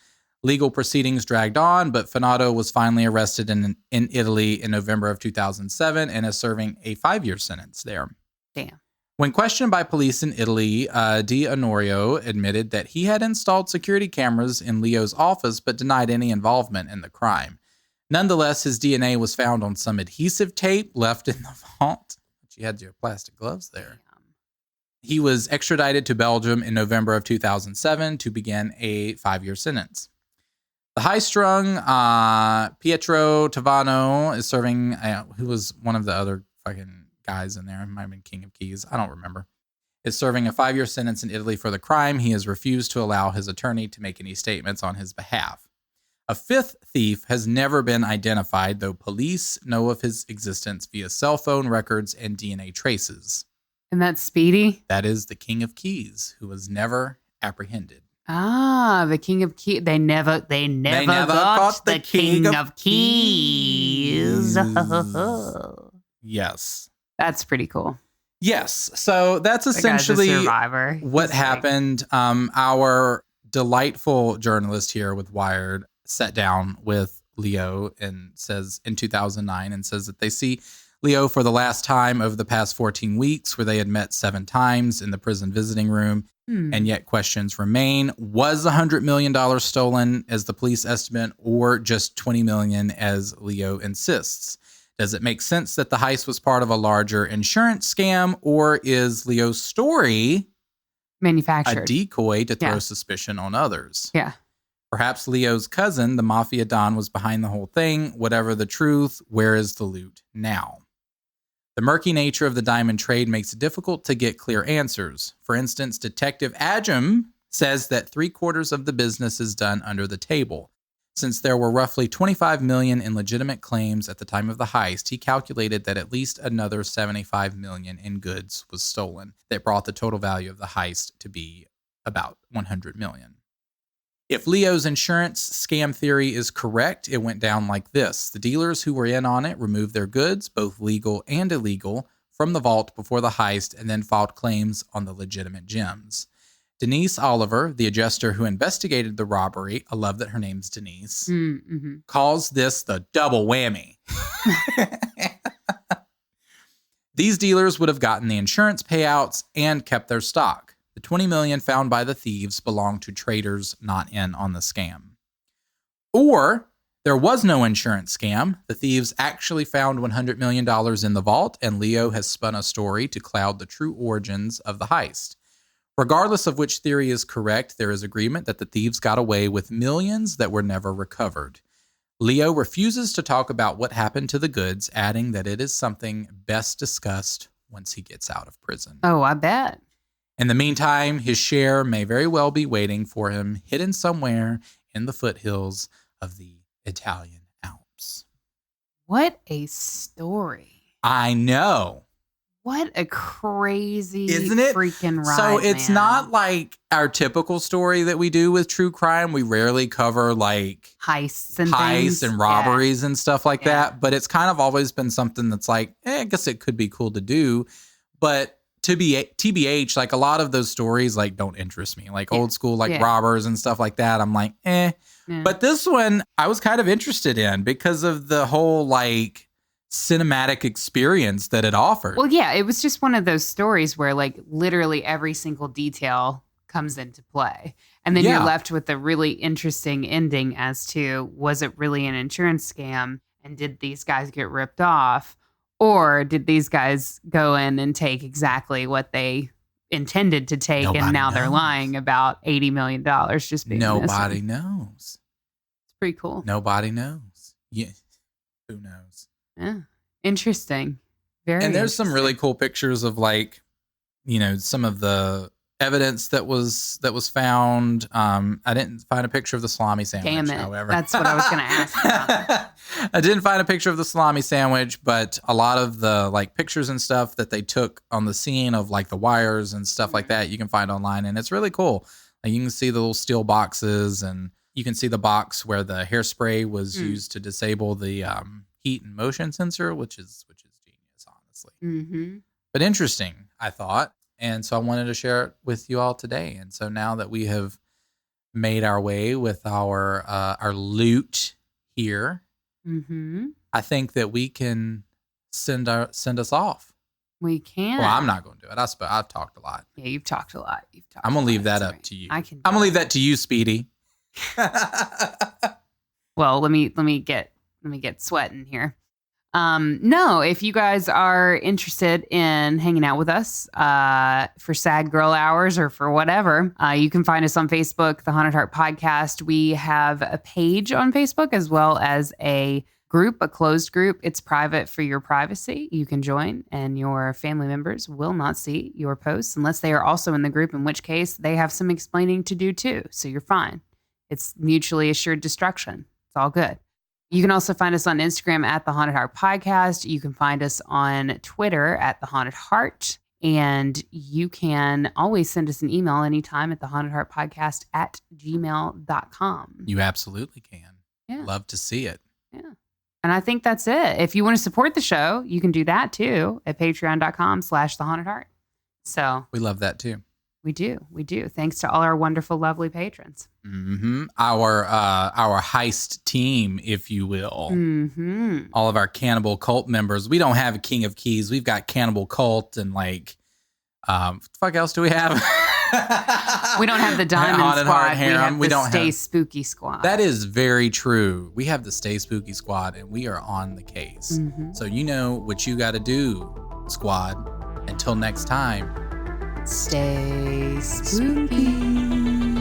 Legal proceedings dragged on, but Fanato was finally arrested in Italy in November of 2007 and is serving a 5-year sentence there. Damn. When questioned by police in Italy, Di Onorio admitted that he had installed security cameras in Leo's office but denied any involvement in the crime. Nonetheless, his DNA was found on some adhesive tape left in the vault. She had to wear plastic gloves there. He was extradited to Belgium in November of 2007 to begin a 5-year sentence. The high-strung Pietro Tavano is serving, who was one of the other fucking guys in there, it might have been King of Keys, I don't remember, is serving a 5-year sentence in Italy for the crime. He has refused to allow his attorney to make any statements on his behalf. A 5th thief has never been identified, though police know of his existence via cell phone records and DNA traces. And that's Speedy? That is the King of Keys, who was never apprehended. Ah, the King of Keys. They never got the King of Keys. Yes. That's pretty cool. Yes. So that's essentially what happened. Our delightful journalist here with Wired sat down with Leo and says in 2009 and says that they see Leo for the last time over the past 14 weeks, where they had met 7 times in the prison visiting room. And yet questions remain. Was $100 million stolen as the police estimate, or just $20 million as Leo insists? Does it make sense that the heist was part of a larger insurance scam, or is Leo's story manufactured, a decoy to throw suspicion on others? Yeah. Perhaps Leo's cousin, the Mafia Don, was behind the whole thing. Whatever the truth, where is the loot now? The murky nature of the diamond trade makes it difficult to get clear answers. For instance, Detective Ajam says that 3/4 of the business is done under the table. Since there were roughly 25 million in legitimate claims at the time of the heist, he calculated that at least another 75 million in goods was stolen. That brought the total value of the heist to be about 100 million. If Leo's insurance scam theory is correct, it went down like this. The dealers who were in on it removed their goods, both legal and illegal, from the vault before the heist and then filed claims on the legitimate gems. Denise Oliver, the adjuster who investigated the robbery, I love that her name's Denise, calls this the double whammy. These dealers would have gotten the insurance payouts and kept their stock. The 20 million found by the thieves belonged to traders not in on the scam. Or there was no insurance scam. The thieves actually found $100 million in the vault, and Leo has spun a story to cloud the true origins of the heist. Regardless of which theory is correct, there is agreement that the thieves got away with millions that were never recovered. Leo refuses to talk about what happened to the goods, adding that it is something best discussed once he gets out of prison. Oh, I bet. In the meantime, his share may very well be waiting for him, hidden somewhere in the foothills of the Italian Alps. What a story. I know. What a crazy Isn't it? Freaking ride, So it's man. not like our typical story that we do with true crime. We rarely cover like heists and things. and robberies and stuff like that. But it's kind of always been something that's like, I guess it could be cool to do. But TBH, like a lot of those stories like don't interest me. Like old school like robbers and stuff like that. I'm like, eh. Yeah. But this one I was kind of interested in because of the whole like cinematic experience that it offered. Well, yeah, it was just one of those stories where like literally every single detail comes into play. And then you're left with a really interesting ending as to, was it really an insurance scam? And did these guys get ripped off? Or did these guys go in and take exactly what they intended to take, and now they're lying about $80 million just being Nobody missing? knows. It's pretty cool. Nobody knows. Yeah. Who knows? Yeah. Interesting. Very And there's some really cool pictures of like, you know, some of the evidence that was found. I didn't find a picture of the salami sandwich. Damn it. However, that's what I was going to ask about. I didn't find a picture of the salami sandwich, but a lot of the like pictures and stuff that they took on the scene of like the wires and stuff like that, you can find online, and it's really cool. Like you can see the little steel boxes, and you can see the box where the hairspray was used to disable the heat and motion sensor, which is genius, honestly. Mm-hmm. But interesting, I thought. And so I wanted to share it with you all today. And so now that we have made our way with our loot here, I think that we can send us off. We can. Well, I'm not going to do it. I've talked a lot. Yeah, you've talked a lot. I'm gonna leave that up to you. I'm gonna leave that to you, Speedy. Well, let me get sweating here. No, if you guys are interested in hanging out with us for Sad Girl Hours or for whatever, you can find us on Facebook, The Haunted Heart Podcast. We have a page on Facebook as well as a group, a closed group. It's private for your privacy. You can join and your family members will not see your posts unless they are also in the group, in which case they have some explaining to do too. So you're fine. It's mutually assured destruction. It's all good. You can also find us on Instagram at The Haunted Heart Podcast. You can find us on Twitter at The Haunted Heart. And you can always send us an email anytime at thehauntedheartpodcast@gmail.com. You absolutely can. Yeah. Love to see it. Yeah. And I think that's it. If you want to support the show, you can do that too at patreon.com/thehauntedheart. So we love that too. We do. Thanks to all our wonderful, lovely patrons. Our heist team, if you will. All of our Cannibal Cult members. We don't have a King of Keys. We've got Cannibal Cult and what the fuck else do we have? We don't have the Diamond Squad. We have the Stay Spooky Squad. That is very true. We have the Stay Spooky Squad, and we are on the case. So you know what you got to do, squad. Until next time. Stay spooky.